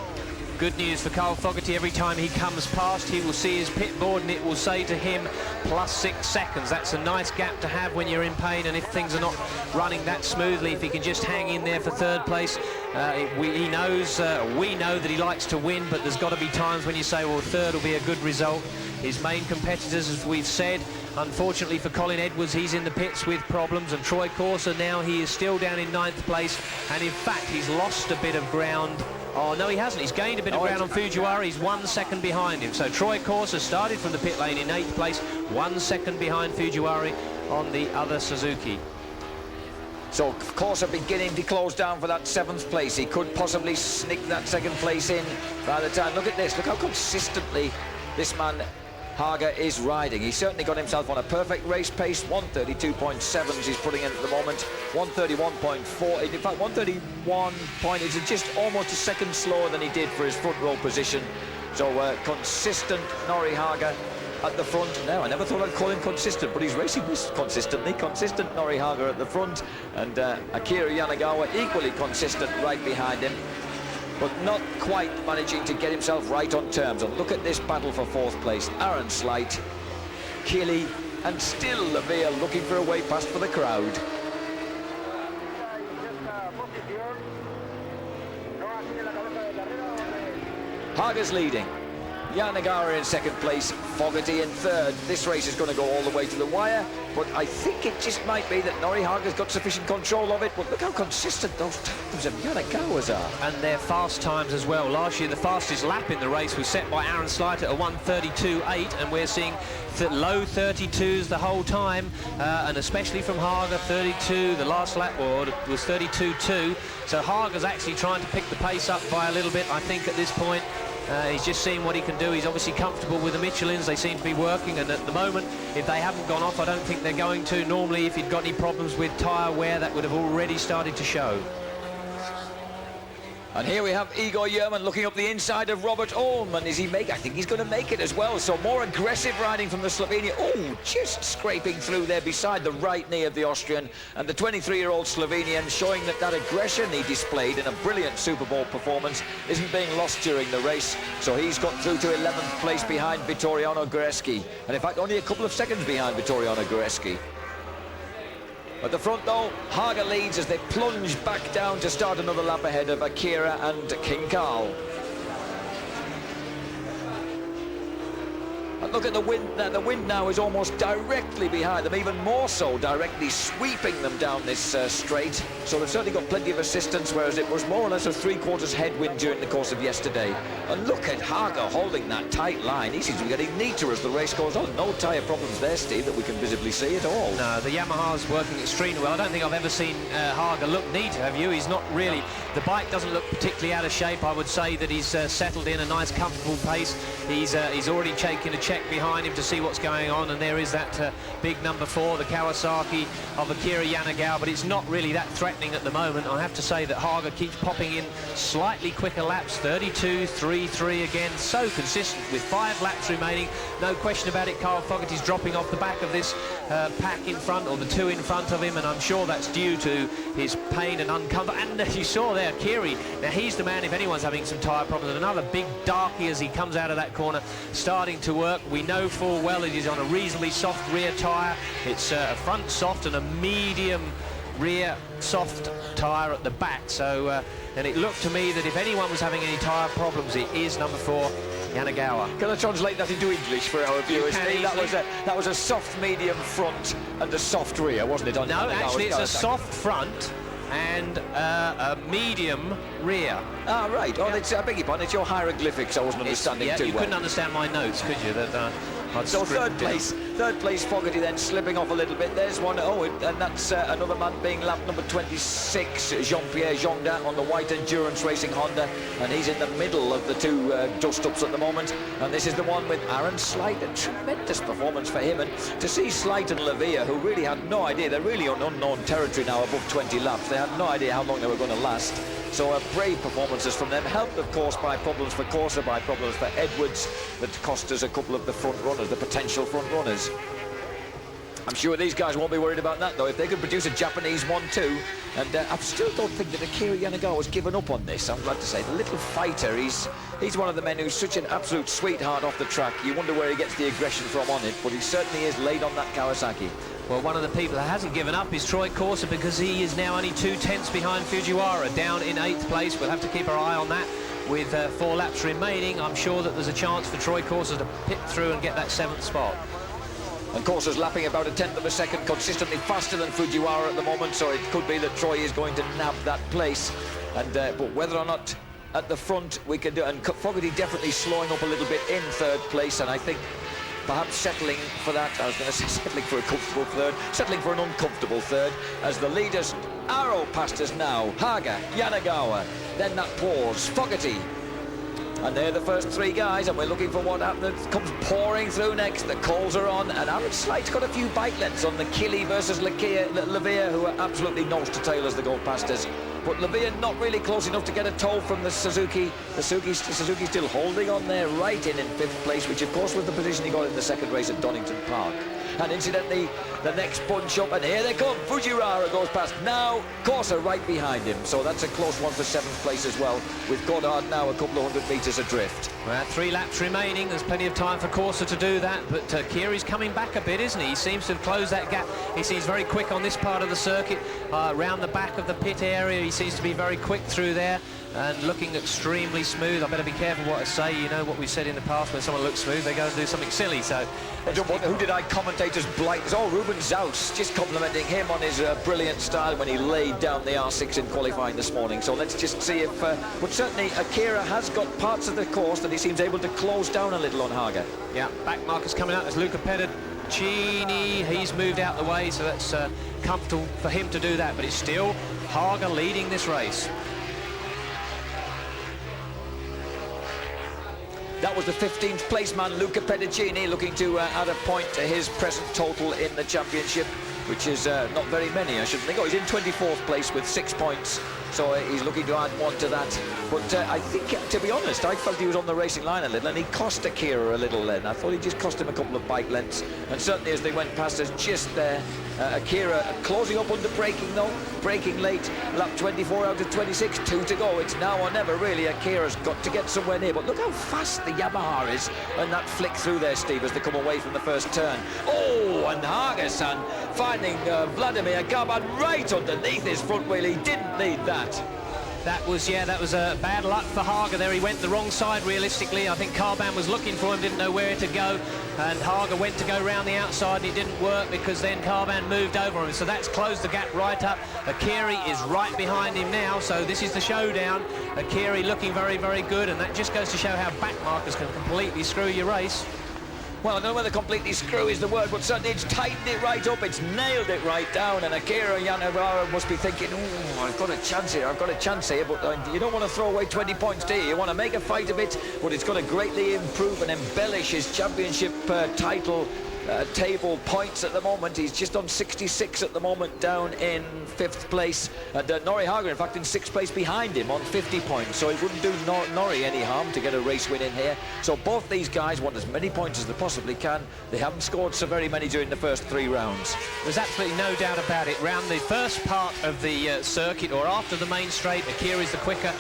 Good news for Carl Fogarty. Every time he comes past, he will see his pit board and it will say to him +6 seconds. That's a nice gap to have when you're in pain, and if things are not running that smoothly, if he can just hang in there for 3rd place, we know that he likes to win, but there's got to be times when you say, well, 3rd will be a good result. His main competitors, as we've said, unfortunately for Colin Edwards, he's in the pits with problems, and Troy Corser now, he is still down in 9th place, and in fact he's lost a bit of ground. Oh, no, he hasn't. He's gained a bit of ground on Fujiwara. He's 1 second behind him. So Troy Corser started from the pit lane in 8th place, 1 second behind Fujiwara on the other Suzuki. So Corser beginning to close down for that 7th place. He could possibly sneak that 2nd place in by the time. Look at this. Look how consistently this man Haga is riding. He's certainly got himself on a perfect race pace. 132.7s he's putting in at the moment. 131.4. In fact, 131 point is just almost a second slower than he did for his front row position. So consistent Nori Haga at the front. Now, I never thought I'd call him consistent, but he's racing this consistently. Consistent Nori Haga at the front, and Akira Yanagawa equally consistent right behind him, but not quite managing to get himself right on terms. And look at this battle for 4th place. Aaron Slight, Killy, and still Lavia looking for a way past for the crowd. Haga's leading. Yanagawa in 2nd place, Fogarty in 3rd. This race is going to go all the way to the wire, but I think it just might be that Nori Haga's got sufficient control of it. But look how consistent those times of Yanagawa's are. And they're fast times as well. Last year, the fastest lap in the race was set by Aaron Slight at a 1:32.8, and we're seeing low 32s the whole time, and especially from Haga, 32. The last lap was 32.2. So Haga's actually trying to pick the pace up by a little bit, I think, at this point. He's just seeing what he can do. He's obviously comfortable with the Michelins. They seem to be working, and at the moment, if they haven't gone off, I don't think they're going to. Normally, if he'd got any problems with tyre wear, that would have already started to show. And here we have Igor Yerman looking up the inside of Robert Olm, and I think he's going to make it as well. So more aggressive riding from the Slovenian. Oh, just scraping through there beside the right knee of the Austrian, and the 23-year-old Slovenian showing that aggression he displayed in a brilliant Super Bowl performance isn't being lost during the race. So he's got through to 11th place behind Vittoriano Guareschi, and in fact only a couple of seconds behind Vittoriano Guareschi. At the front, though, Haga leads as they plunge back down to start another lap ahead of Akira and King Carl. But look at the wind. The wind now is almost directly behind them, even more so, directly sweeping them down this straight. So they've certainly got plenty of assistance, whereas it was more or less a three-quarters headwind during the course of yesterday. And look at Haga holding that tight line. He seems to be getting neater as the race goes on. No tyre problems there, Steve, that we can visibly see at all. No, the Yamaha's working extremely well. I don't think I've ever seen Haga look neat, have you? He's not really. The bike doesn't look particularly out of shape. I would say that he's settled in a nice, comfortable pace. He's already taken a check behind him to see what's going on, and there is that big number 4, the Kawasaki of Akira Yanagawa, but it's not really that threatening at the moment. I have to say that Haga keeps popping in slightly quicker laps, 32.33 again, so consistent with 5 laps remaining. No question about it, Carl Fogarty's dropping off the back of this pack in front, or the 2 in front of him, and I'm sure that's due to his pain and uncomfort. And you saw there, Kiri, now he's the man if anyone's having some tyre problems. Another big darkie as he comes out of that corner, starting to work. We know full well it is on a reasonably soft rear tyre. It's a front soft and a medium rear soft tyre at the back. So, and it looked to me that if anyone was having any tyre problems, it is number 4, Yanagawa. Can I translate that into English for our viewers? That was a soft medium front and a soft rear, wasn't it? No, actually it's a soft front and a medium rear. Ah, right. Oh, I beg your pardon, it's your hieroglyphics I wasn't understanding too well. You couldn't understand my notes, could you? So third place, Fogarty then slipping off a little bit. There's one, and that's another man being lap number 26, Jean-Pierre Jondin on the white Endurance Racing Honda, and he's in the middle of the 2 dust-ups at the moment, and this is the one with Aaron Slight. A tremendous performance for him, and to see Slight and Lavia, who really had no idea, they're really on unknown territory now, above 20 laps. They had no idea how long they were going to last. So brave performances from them, helped of course by problems for Corsa, by problems for Edwards that cost us a couple of the front runners, the potential front runners. I'm sure these guys won't be worried about that though, if they could produce a Japanese one too. And I still don't think that Akira Yanagawa has given up on this, I'm glad to say. The little fighter, he's one of the men who's such an absolute sweetheart off the track. You wonder where he gets the aggression from on it, but he certainly is laid on that Kawasaki. Well, one of the people that hasn't given up is Troy Corser, because he is now only 2/10 behind Fujiwara, down in 8th place. We'll have to keep our eye on that. With 4 laps remaining, I'm sure that there's a chance for Troy Corser to pit through and get that 7th spot. And Corser's lapping about 1/10 of a second, consistently faster than Fujiwara at the moment, so it could be that Troy is going to nab that place. And but whether or not at the front we can do, and Fogarty definitely slowing up a little bit in 3rd place, and I think perhaps settling for that. I was going to say settling for a comfortable 3rd, settling for an uncomfortable 3rd, as the leaders arrow past us now. Haga, Yanagawa, then that pause, Fogarty. And they're the first 3 guys, and we're looking for what comes pouring through next. The calls are on, and Aaron Slight's got a few bike lengths on the Kili versus Lavia, who are absolutely nose to tail as they go past us. But Lavia not really close enough to get a tow from the Suzuki. The Suzuki still holding on there, right in 5th place, which of course was the position he got in the 2nd race at Donington Park. And incidentally, the next bunch up, and here they come. Fujiwara goes past. Now, Corsa right behind him. So that's a close one for 7th place as well, with Goddard now a couple of 100 metres adrift. Well, 3 laps remaining. There's plenty of time for Corsa to do that, but Kiri's coming back a bit, isn't he? He seems to have closed that gap. He seems very quick on this part of the circuit, around the back of the pit area. He seems to be very quick through there and looking extremely smooth. I better be careful what I say. You know what we said in the past, when someone looks smooth, they go and do something silly. So who did I commentate as blight? Oh, Ruben Zaus, just complimenting him on his brilliant style when he laid down the R6 in qualifying this morning. So let's just see if but certainly Akira has got parts of the course that he seems able to close down a little on Haga. Yeah, back markers coming out. There's Luca Pedicini. He's moved out the way, so that's comfortable for him to do that, but it's still Haga leading this race. That was the 15th place man, Luca Pedicini, looking to add a point to his present total in the championship, which is not very many, I shouldn't think. Oh, he's in 24th place with 6 points, so he's looking to add 1 to that. But I think, to be honest, I felt he was on the racing line a little, and he cost Akira a little then. I thought he just cost him a couple of bike lengths, and certainly as they went past us just there, Akira closing up under braking though, braking late, lap 24 out of 26, 2 to go. It's now or never really. Akira's got to get somewhere near, but look how fast the Yamaha is, and that flick through there, Steve, as they come away from the first turn. Oh, and Haga-san finding Vladimir Gaban right underneath his front wheel. He didn't need that. That was bad luck for Haga there. He went the wrong side realistically. I think Carban was looking for him, didn't know where to go, and Haga went to go round the outside and it didn't work because then Carban moved over him. So that's closed the gap right up. Akiri is right behind him now, so this is the showdown. Akiri looking very, very good, and that just goes to show how back markers can completely screw your race. Well, I don't know whether completely screw is the word, but certainly it's tightened it right up, it's nailed it right down, and Akira Yanagara must be thinking, oh, I've got a chance here, but you don't want to throw away 20 points, do you? You want to make a fight of it, but it's going to greatly improve and embellish his championship title table points at the moment. He's just on 66 at the moment, down in 5th place, and Nori Haga in fact in 6th place behind him on 50 points, so it wouldn't do Nori any harm to get a race win in here. So both these guys want as many points as they possibly can. They haven't scored so very many during the first 3 rounds. There's absolutely no doubt about it. Round the first part of the circuit, or after the main straight, Akira's the quicker.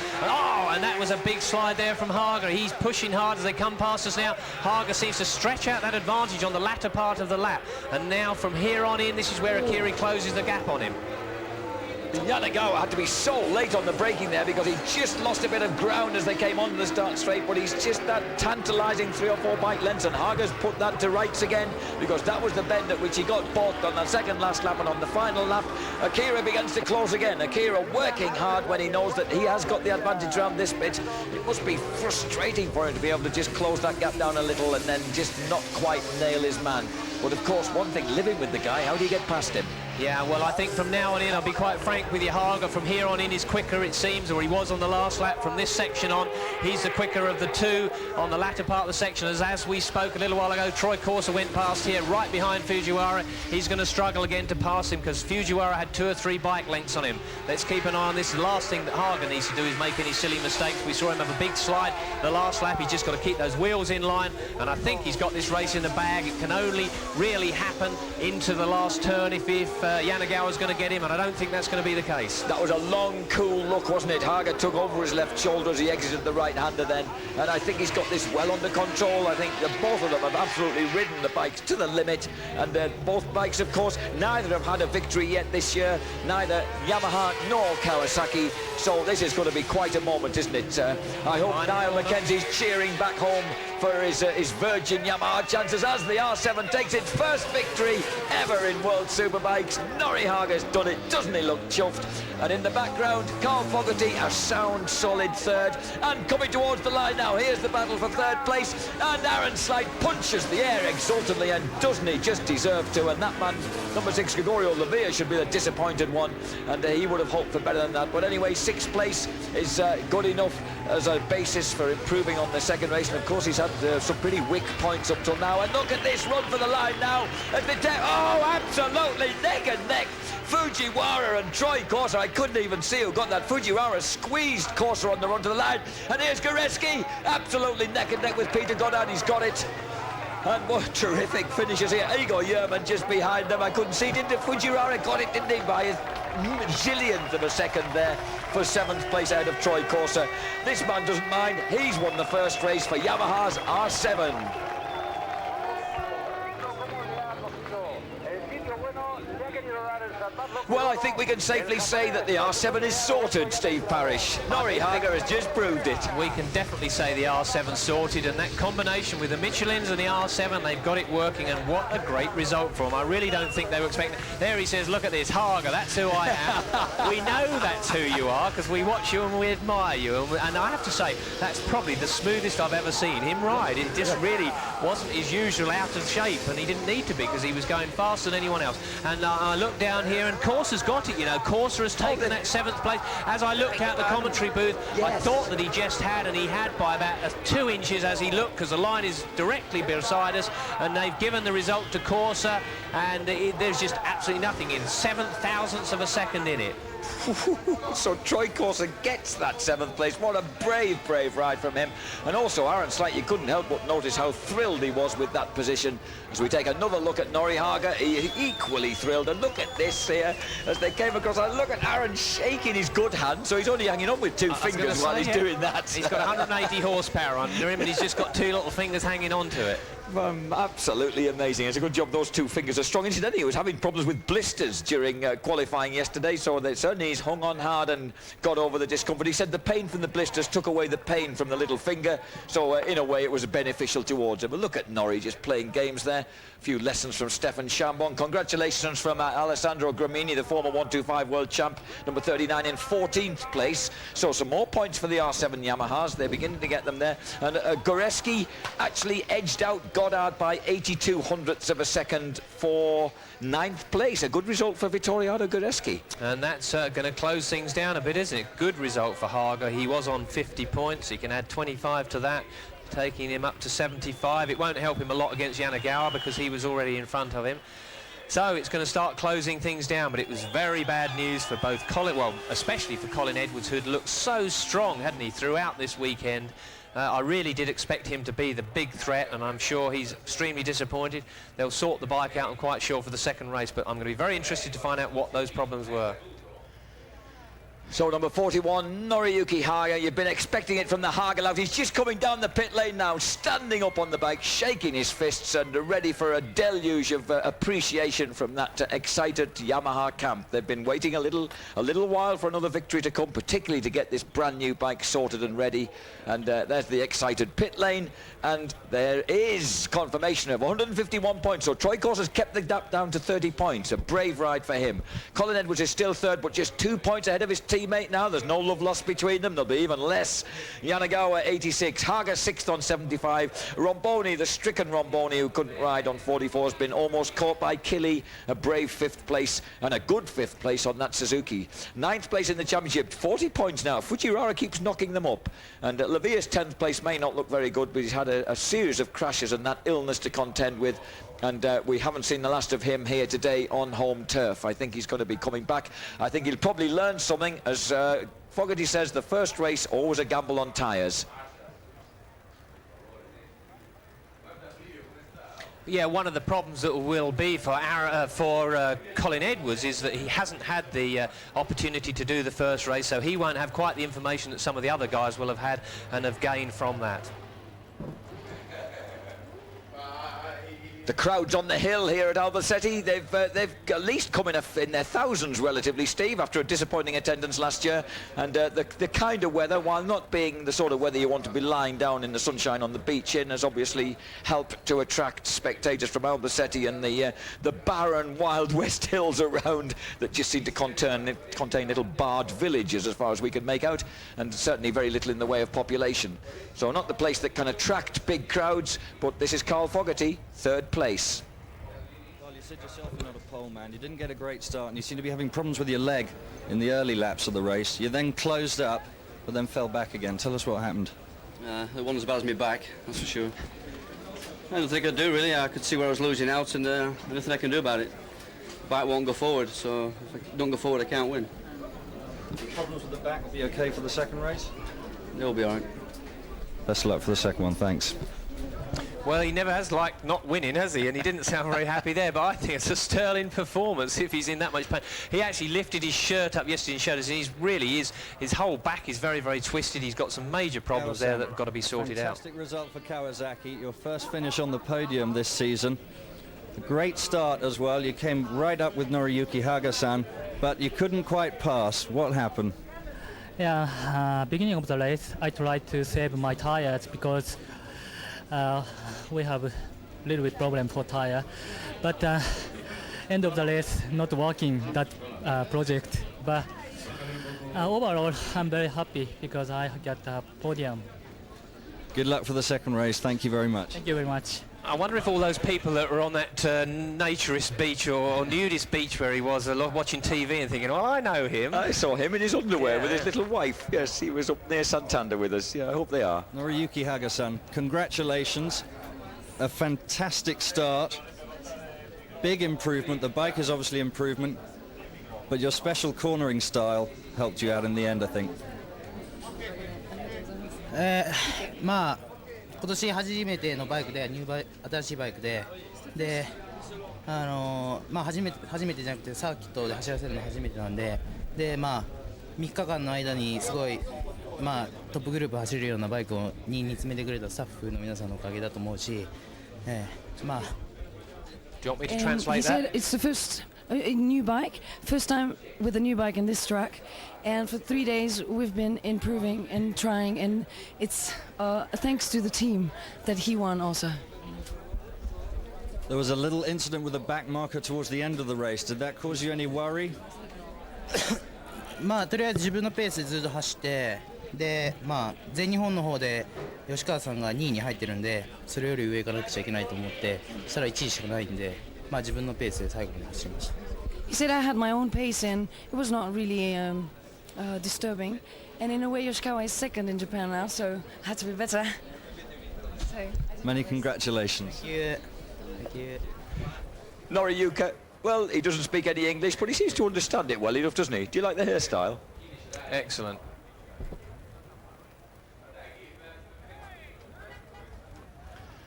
And that was a big slide there from Haga. He's pushing hard as they come past us now. Haga seems to stretch out that advantage on the latter part of the lap, and now from here on in, this is where Akiri closes the gap on him. Yanagawa had to be so late on the braking there because he just lost a bit of ground as they came onto the start straight, but he's just that tantalising 3 or 4 bike lengths, and Haga's put that to rights again because that was the bend at which he got balked on the second last lap, and on the final lap Akira begins to close again. Akira working hard when he knows that he has got the advantage around this bit. It must be frustrating for him to be able to just close that gap down a little and then just not quite nail his man. But of course, one thing, living with the guy, how do you get past him? Yeah, well, I think from now on in, I'll be quite frank with you, Haga from here on in is quicker, it seems, or he was on the last lap. From this section on, he's the quicker of the 2 on the latter part of the section. As we spoke a little while ago, Troy Corser went past here right behind Fujiwara. He's going to struggle again to pass him because Fujiwara had 2 or 3 bike lengths on him. Let's keep an eye on this. The last thing that Haga needs to do is make any silly mistakes. We saw him have a big slide the last lap. He's just got to keep those wheels in line, and I think he's got this race in the bag. It can only really happen into the last turn if Yanagawa's going to get him, and I don't think that's going to be the case. That was a long, cool look, wasn't it? Haga took over his left shoulder as he exited the right-hander then, and I think he's got this well under control. I think that both of them have absolutely ridden the bikes to the limit, and both bikes, of course, neither have had a victory yet this year, neither Yamaha nor Kawasaki, so this is going to be quite a moment, isn't it? I hope Niall Mackenzie's cheering back home for his virgin Yamaha chances as the R7 takes its first victory ever in World Superbikes. Nori Haga's done it, doesn't he look chuffed? And in the background, Carl Fogarty, a sound, solid 3rd, and coming towards the line now. Here's the battle for 3rd place, and Aaron Slide punches the air exultantly, and doesn't he just deserve to? And that man, number 6, Gregorio Lavia, should be the disappointed one, and he would have hoped for better than that. But anyway, 6th place is good enough as a basis for improving on the second race, and of course he's had some pretty weak points up till now. And look at this run for the line now at the absolutely neck and neck. Fujiwara and Troy Corser, I couldn't even see who got that. Fujiwara squeezed Corser on the run to the line, and here's Goreski, absolutely neck and neck with Peter Goddard. He's got it. And what terrific finishes here. Igor Yerman just behind them. I couldn't see it. Fujiwara got it, didn't he, by a zillionth of a second there for 7th place out of Troy Corser. This man doesn't mind. He's won the first race for Yamaha's R7. Well, I think we can safely say that the R7 is sorted, Steve Parish. Nori Haga has just proved it. We can definitely say the R7 sorted, and that combination with the Michelins and the R7, they've got it working, and what a great result for them. I really don't think they were expecting it. There he says, look at this, Haga, that's who I am. We know that's who you are because we watch you and we admire you, and I have to say, that's probably the smoothest I've ever seen him ride. It just really wasn't his usual out of shape, and he didn't need to be because he was going faster than anyone else. And I look down here, and Corser's got it, you know. Corser has taken that 7th place. As I looked out the commentary booth, I thought that he just had, and he had by about 2 inches as he looked, because the line is directly beside us, and they've given the result to Corser, and there's just absolutely nothing in 7/1000ths of a second in it. So Troy Corser gets that 7th place. What a brave ride from him. And also Aaron Slight, you couldn't help but notice how thrilled he was with that position. As we take another look at Nori Haga, he equally thrilled. And look at this here as they came across. Look at Aaron shaking his good hand, so he's only hanging on with 2 fingers while he's doing that. He's got 180 horsepower under him, and he's just got 2 little fingers hanging on to it. Absolutely amazing. It's a good job those two fingers are strong. Incidentally, he was having problems with blisters during qualifying yesterday, so that certainly he's hung on hard and got over the discomfort. He said the pain from the blisters took away the pain from the little finger, so in a way it was beneficial towards him. But look at Norrie just playing games there. A few lessons from Stefan Chambon. Congratulations from Alessandro Gramini, the former 125 world champ, number 39 in 14th place. So some more points for the R7 Yamahas. They're beginning to get them there. And Goreski actually edged out Goddard by 82 hundredths of a second for 9th place. A good result for Vittoriano Goreski. And that's going to close things down a bit, isn't it? Good result for Haga. He was on 50 points. He can add 25 to that, taking him up to 75. It won't help him a lot against Yanagawa because he was already in front of him. So it's going to start closing things down, but it was very bad news for both Colin, well, especially for Colin Edwards, who had looked so strong, hadn't he, throughout this weekend. I really did expect him to be the big threat, and I'm sure he's extremely disappointed. They'll sort the bike out, I'm quite sure, for the second race, but I'm going to be very interested to find out what those problems were. So number 41, Noriyuki Haga. You've been expecting it from the Haga lout. He's just coming down the pit lane now, standing up on the bike, shaking his fists and ready for a deluge of appreciation from that excited Yamaha camp. They've been waiting a little while for another victory to come, particularly to get this brand new bike sorted and ready. And there's the excited pit lane, and there is confirmation of 151 points. So Troy Corse has kept the gap down to 30 points. A brave ride for him. Colin Edwards is still third, but just 2 points ahead of his teammate now. There's no love lost between them. There'll be even less. Yanagawa 86, Haga 6th on 75. Romboni, the stricken Romboni who couldn't ride on 44, has been almost caught by Killy. A brave 5th place and a good 5th place on that Suzuki. 9th place in the championship, 40 points now. Fujiwara keeps knocking them up, and Levia's 10th place may not look very good, but he's had a series of crashes and that illness to contend with, and we haven't seen the last of him here today on home turf. I think he's going to be coming back. I think he'll probably learn something. As Fogarty says, the first race, always a gamble on tyres. Yeah, one of the problems that will be for Colin Edwards is that he hasn't had the opportunity to do the first race, so he won't have quite the information that some of the other guys will have had and have gained from that. The crowds on the hill here at Albacete, they've at least come in their thousands relatively, Steve, after a disappointing attendance last year. And the kind of weather, while not being the sort of weather you want to be lying down in the sunshine on the beach in, has obviously helped to attract spectators from Albacete and the barren wild west hills around that just seem to contain little barred villages as far as we can make out, and certainly very little in the way of population. So not the place that can attract big crowds, but this is Carl Fogarty, 3rd place. Well, you said yourself you're not a pole man. You didn't get a great start, and you seem to be having problems with your leg in the early laps of the race. You then closed up, but then fell back again. Tell us what happened. It wasn't as bad as my back, that's for sure. I don't think I do, really. I could see where I was losing out, and nothing I can do about it. Bike won't go forward, so if I don't go forward, I can't win. Problems with the back will be okay for the second race? It'll be all right. Best of luck for the second one, thanks. Well, he never has liked not winning, has he? And he didn't sound very happy there, but I think it's a sterling performance if he's in that much pain. He actually lifted his shirt up yesterday and showed us, and his whole back is very, very twisted. He's got some major problems there that have got to be sorted out. Fantastic result for Kawasaki, your first finish on the podium this season. A great start as well. You came right up with Noriyuki Haga-san, but you couldn't quite pass. What happened? Yeah, beginning of the race, I tried to save my tires because we have a little bit problem for tire, but end of the race not working that project. But overall, I'm very happy because I got the podium. Good luck for the second race. Thank you very much. Thank you very much. I wonder if all those people that were on that naturist beach or nudist beach where he was watching TV and thinking, well, I know him. I saw him in his underwear with his little wife. Yes, he was up near Santander with us. Yeah, I hope they are. Noriyuki Haga-san, congratulations. A fantastic start. Big improvement. The bike is obviously improvement, but your special cornering style helped you out in the end, I think. まあ今年初めてのバイクで新しいバイクでまあ初めてじゃなくてサーキットで走らせるの初めてなんでまあ3日間の間にすごいまあトップグループ走るようなバイクに煮詰めてくれたスタッフの皆さんのおかげだと思うしまあ Do you want me to And he translate said that? it's the first a new bike, first time with a new bike in this track, and for 3 days we've been improving and trying, and it's thanks to the team that he won also. There was a little incident with the back marker towards the end of the race. Did that cause you any worry? まあとりあえず自分のペースでずっと走って、でまあ全日本の方で吉川さんが2位に入ってるんで、それより上行かなくちゃいけないと思って、そしたら1位しかないんで、まあ自分のペースで最後まで走りました。 He said I had my own pace and it was not really disturbing, and in a way Yoshikawa is second in Japan now, so I had to be better. So. Many congratulations. Thank you. Thank you. Noriyuki, well, he doesn't speak any English, but he seems to understand it well enough, doesn't he? Do you like the hairstyle? Excellent.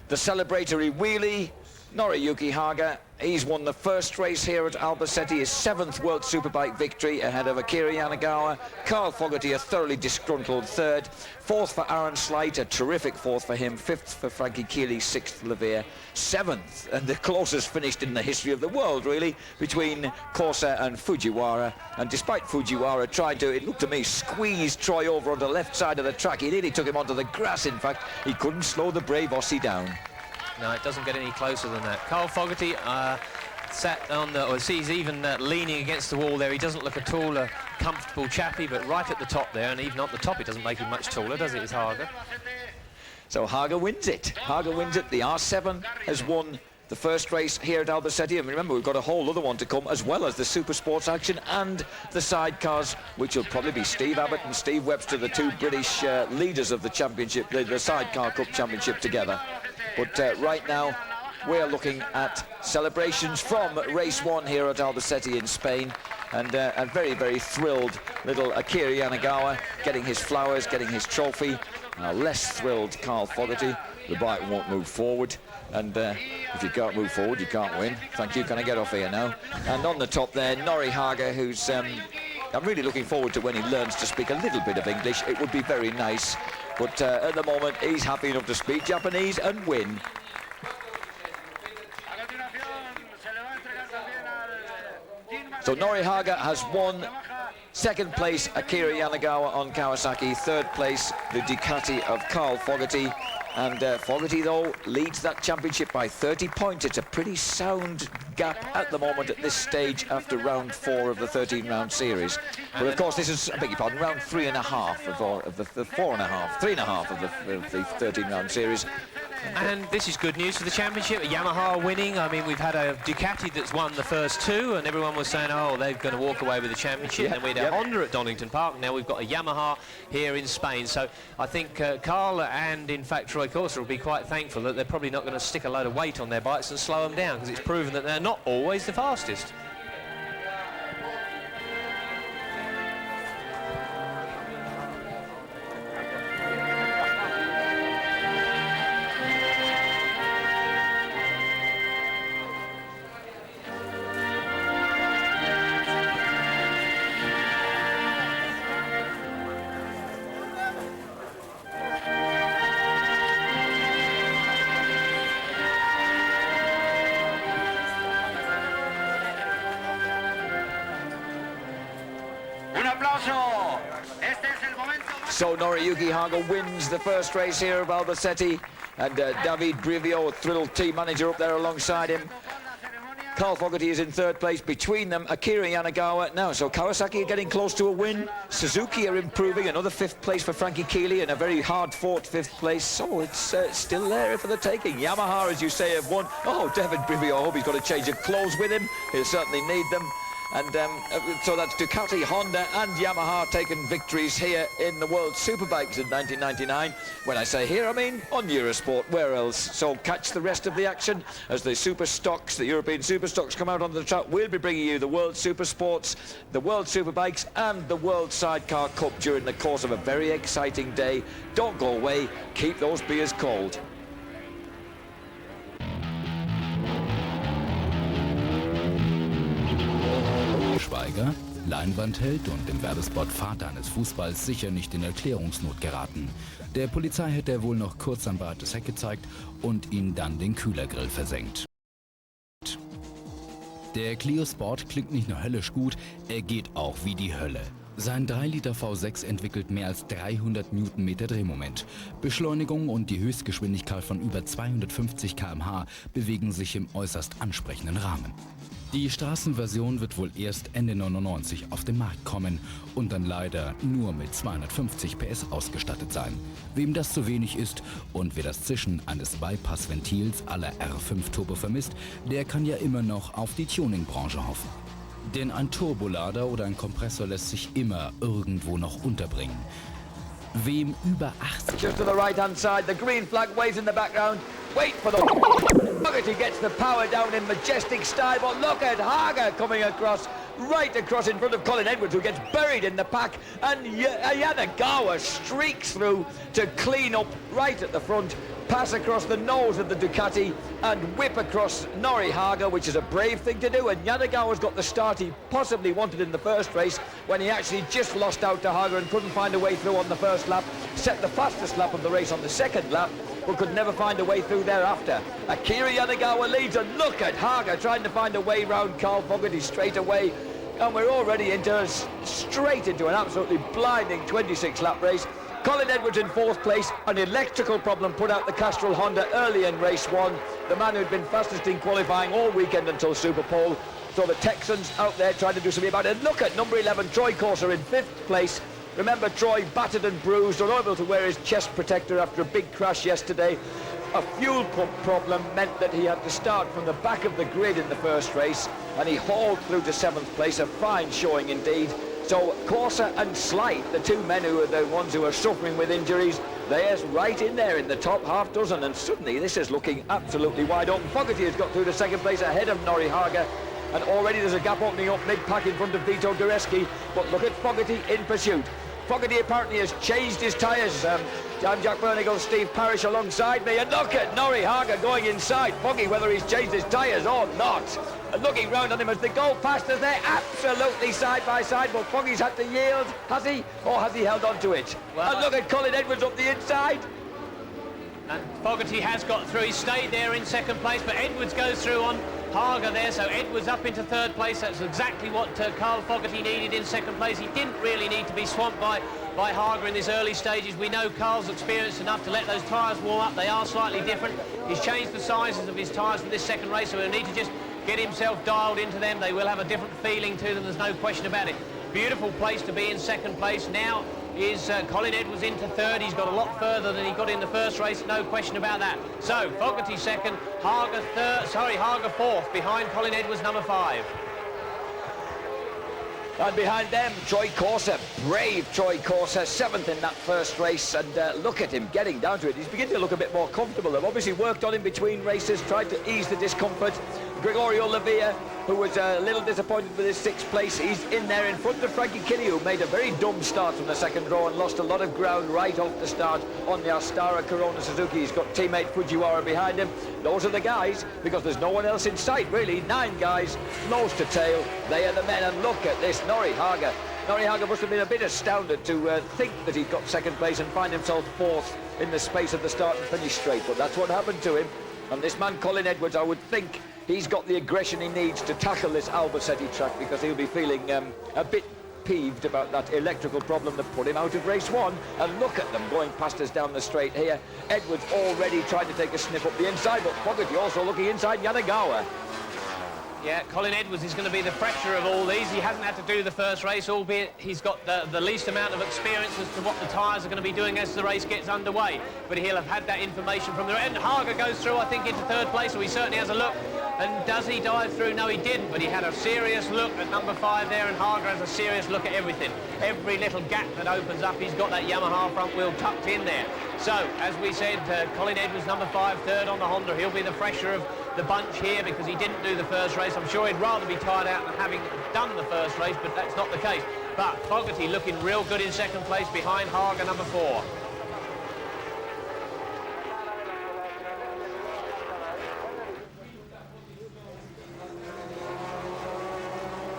The celebratory wheelie, Noriyuki Haga. He's won the first race here at Albacete, his 7th World Superbike victory ahead of Akira Yanagawa. Carl Fogarty, a thoroughly disgruntled 3rd. 4th for Aaron Slight, a terrific 4th for him. 5th for Frankie Keeley, 6th for Levere. 7th, and the closest finished in the history of the world, really, between Corsa and Fujiwara. And despite Fujiwara trying to, it looked to me, squeeze Troy over on the left side of the track, he nearly took him onto the grass, in fact. He couldn't slow the brave Aussie down. No, it doesn't get any closer than that. Carl Fogarty sat on the, or he's even leaning against the wall there. He doesn't look at all a comfortable chappy, but right at the top there, and even at the top, it doesn't make him much taller, does it, is Haga? So Haga wins it. Haga wins it. The R7 has won the first race here at Albacete, and remember we've got a whole other one to come, as well as the super sports action and the sidecars, which will probably be Steve Abbott and Steve Webster, the 2 British leaders of the championship, the sidecar cup championship together. But right now we're looking at celebrations from race 1 here at Albacete in Spain, and a very, very thrilled little Akira Yanagawa getting his flowers, getting his trophy. Less thrilled Carl Fogarty. The bike won't move forward, and if you can't move forward, you can't win. Thank you. Can I get off here now? And on the top there, Nori Haga, who's I'm really looking forward to when he learns to speak a little bit of English. It would be very nice, but at the moment he's happy enough to speak Japanese and win. So Nori Haga has won. 2nd place, Akira Yanagawa on Kawasaki. 3rd place, the Ducati of Carl Fogarty. And Fogarty, though, leads that championship by 30 points. It's a pretty sound gap at the moment at this stage after round 4 of the 13-round series. But of course, this is, I beg your pardon, round 3.5 of the 3.5 of the 13-round series. And this is good news for the championship. Yamaha winning. I mean, we've had a Ducati that's won the first 2, and everyone was saying, oh, they're going to walk away with the championship. Yep, and we had a Honda at Donington Park. Now we've got a Yamaha here in Spain. So I think Carl and, in fact, Troy Corser will be quite thankful that they're probably not going to stick a load of weight on their bikes and slow them down, because it's proven that they're not always the fastest. So Noriyuki Haga wins the first race here of Albacete, and David Brivio, thrilled team manager, up there alongside him. Carl Fogarty is in 3rd place. Between them, Akira Yanagawa. Now, so Kawasaki are getting close to a win. Suzuki are improving. Another 5th place for Frankie Keeley, and a very hard-fought 5th place. So it's still there for the taking. Yamaha, as you say, have won. Oh, David Brivio, I hope he's got a change of clothes with him. He'll certainly need them. And so that's Ducati, Honda and Yamaha taking victories here in the World Superbikes in 1999. When I say here, I mean on Eurosport. Where else? So catch the rest of the action as the super stocks, the European super stocks, come out onto the track. We'll be bringing you the World Super Sports, the World Superbikes and the World Sidecar Cup during the course of a very exciting day. Don't go away. Keep those beers cold. Schweiger Leinwand hält und im Werbespot Vater eines Fußballs sicher nicht in Erklärungsnot geraten. Der Polizei hätte er wohl noch kurz ein breites Heck gezeigt und ihn dann den Kühlergrill versenkt. Der Clio Sport klingt nicht nur höllisch gut, er geht auch wie die Hölle. Sein 3 Liter V6 entwickelt mehr als 300 Newtonmeter Drehmoment. Beschleunigung und die Höchstgeschwindigkeit von über 250 km/h bewegen sich im äußerst ansprechenden Rahmen. Die Straßenversion wird wohl erst Ende 99 auf den Markt kommen und dann leider nur mit 250 PS ausgestattet sein. Wem das zu wenig ist und wer das Zischen eines Bypassventils à la R5 Turbo vermisst, der kann ja immer noch auf die Tuningbranche hoffen. Denn ein Turbolader oder ein Kompressor lässt sich immer irgendwo noch unterbringen. Wem über 80... Just to the right-hand side, the green flag waves in the background. Wait for the... Fogarty gets the power down in majestic style, but look at Hager coming across, right across in front of Colin Edwards, who gets buried in the pack, and Yanagawa streaks through to clean up right at the front, pass across the nose of the Ducati and whip across Nori Haga, which is a brave thing to do, and Yanagawa's got the start he possibly wanted in the first race when he actually just lost out to Haga and couldn't find a way through on the first lap, set the fastest lap of the race on the second lap, but could never find a way through thereafter. Akira Yanagawa leads, and look at Haga trying to find a way round Carl Fogarty straight away, and we're already straight into an absolutely blinding 26 lap race. Colin Edwards in 4th place, an electrical problem put out the Castrol Honda early in race 1, the man who'd been fastest in qualifying all weekend until Super Pole. So the Texans out there trying to do something about it. Look at number 11, Troy Corser in 5th place. Remember, Troy battered and bruised, unable to wear his chest protector after a big crash yesterday. A fuel pump problem meant that he had to start from the back of the grid in the first race, and he hauled through to 7th place, a fine showing indeed. So Corser and Slight, the two men who are the ones who are suffering with injuries, they're right in there in the top half dozen, and suddenly this is looking absolutely wide open. Fogarty has got through to 2nd place ahead of Nori Haga, and already there's a gap opening up mid-pack in front of Vito Goreski, but look at Fogarty in pursuit. Fogarty apparently has changed his tyres. I'm Jack Bernigal, Steve Parrish alongside me, and look at Nori Haga going inside. Foggy, whether he's changed his tyres or not. And looking round on him as they go past us, they're absolutely side by side, but Foggy's had to yield, has he? Or has he held on to it? Well, and look at Colin Edwards up the inside. And Fogarty has got through. He stayed there in 2nd place, but Edwards goes through on Haga there, so Edwards up into 3rd place. That's exactly what Carl Fogarty needed in 2nd place. He didn't really need to be swamped by Haga in these early stages. We know Carl's experienced enough to let those tyres warm up. They are slightly different. He's changed the sizes of his tyres for this 2nd race, so he'll need to just get himself dialed into them. They will have a different feeling to them, there's no question about it. Beautiful place to be in 2nd place. Now is Colin Edwards into 3rd. He's got a lot further than he got in the first race, no question about that. So Fogarty 2nd, Haga 4th, behind Colin Edwards, number 5. And behind them, Troy Corser, brave Troy Corser, 7th in that first race, and look at him getting down to it. He's beginning to look a bit more comfortable. They've obviously worked on him between races, tried to ease the discomfort. Gregorio Lavia, who was a little disappointed with his 6th place, he's in there in front of Frankie Kinney, who made a very dumb start from the 2nd row and lost a lot of ground right off the start on the Astara Corona Suzuki. He's got teammate Fujiwara behind him. Those are the guys, because there's no one else in sight, really. 9 guys, nose to tail. They are the men, and look at this, Nori Haga. Nori Haga must have been a bit astounded to think that he got 2nd place and find himself 4th in the space of the start and finish straight, but that's what happened to him. And this man, Colin Edwards, I would think he's got the aggression he needs to tackle this Albacete track, because he'll be feeling a bit peeved about that electrical problem that put him out of race 1. And look at them going past us down the straight here. Edwards already tried to take a sniff up the inside, but Fogarty also looking inside Yanagawa. Yeah, Colin Edwards is going to be the fresher of all these. He hasn't had to do the first race, albeit he's got the least amount of experience as to what the tyres are going to be doing as the race gets underway. But he'll have had that information from the... And Haga goes through, I think, into 3rd place, so he certainly has a look. And does he dive through? No, he didn't, but he had a serious look at number 5 there, and Haga has a serious look at everything. Every little gap that opens up, he's got that Yamaha front wheel tucked in there. So, as we said, Colin Edwards, number 5, 3rd on the Honda. He'll be the fresher of the bunch here because he didn't do the first race. I'm sure he'd rather be tired out than having done the first race, but that's not the case. But Fogarty looking real good in 2nd place behind Haga, number 4.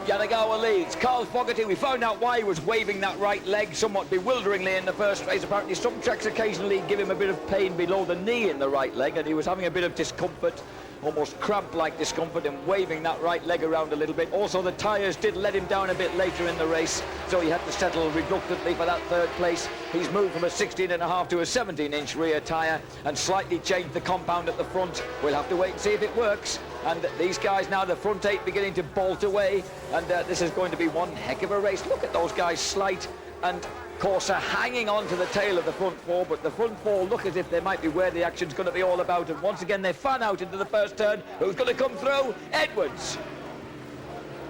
Yanagawa leads. Carl Fogarty, we found out why he was waving that right leg somewhat bewilderingly in the first race. Apparently some tracks occasionally give him a bit of pain below the knee in the right leg, and he was having a bit of discomfort, almost cramp-like discomfort, and waving that right leg around a little bit. Also, the tyres did let him down a bit later in the race, so he had to settle reluctantly for that third place. He's moved from a 16.5 to a 17-inch rear tyre and slightly changed the compound at the front. We'll have to wait and see if it works. And these guys now, the front eight beginning to bolt away, and this is going to be one heck of a race. Look at those guys, Slight and Corsa hanging on to the tail of the front four, but the front four look as if they might be where the action's going to be all about, and once again they fan out into the first turn. Who's going to come through? Edwards.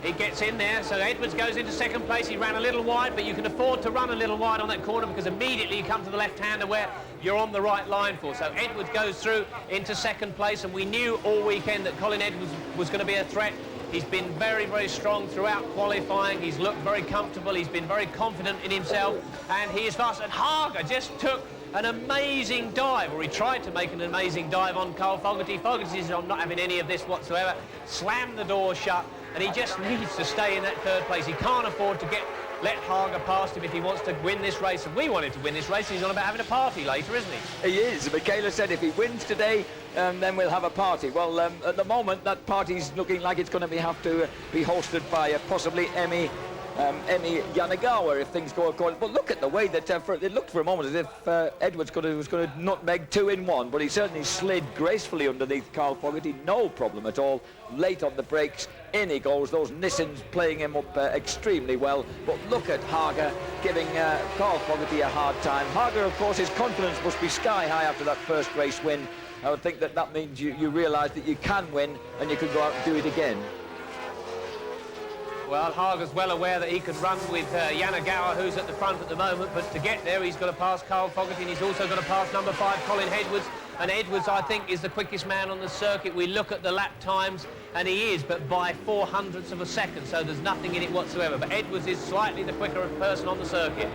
He gets in there, so Edwards goes into second place. He ran a little wide, but you can afford to run a little wide on that corner because immediately you come to the left-hander where you're on the right line for. So Edwards goes through into second place, and we knew all weekend that Colin Edwards was going to be a threat. He's been very, very strong throughout qualifying. He's looked very comfortable. He's been very confident in himself, and he is fast. And Hager just took an amazing dive, or he tried to make an amazing dive on Carl Fogarty. Fogarty is not having any of this whatsoever. Slammed the door shut, and he just needs to stay in that third place. He can't afford to let Hager past him if he wants to win this race, and we want him to win this race. He's on about having a party later, isn't he? He is. Michaela said if he wins today, then we'll have a party. Well, at the moment, that party's looking like it's going to have to be hosted by possibly Emi Yanagawa if things go according. But look at the way that it looked for a moment as if Edwards was going to nutmeg 2 in 1, but he certainly slid gracefully underneath Carl Fogarty, no problem at all. Late on the brakes, in he goes. Those Nissans playing him up extremely well. But look at Hager giving Carl Fogarty a hard time. Hager, of course, his confidence must be sky high after that first race win. I would think that means you realise that you can win and you can go out and do it again. Well, Hager's well aware that he can run with Yanagawa, who's at the front at the moment, but to get there, he's got to pass Carl Fogarty, and he's also got to pass number 5, Colin Edwards. And Edwards, I think, is the quickest man on the circuit. We look at the lap times, and he is, but by 0.04 of a second, so there's nothing in it whatsoever. But Edwards is slightly the quicker person on the circuit.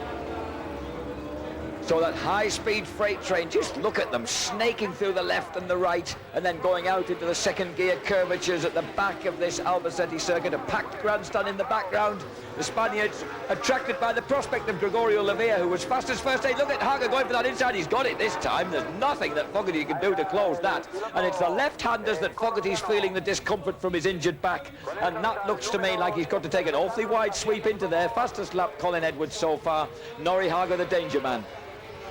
So that high-speed freight train, just look at them snaking through the left and the right, and then going out into the second gear curvatures at the back of this Albacete circuit. A packed grandstand in the background. The Spaniards attracted by the prospect of Gregorio Lavia, who was fastest first aid. Look at Hager going for that inside. He's got it this time. There's nothing that Fogarty can do to close that. And it's the left-handers that Fogarty's feeling the discomfort from his injured back. And that looks to me like he's got to take an awfully wide sweep into there. Fastest lap, Colin Edwards so far. Norrie Hager, the danger man.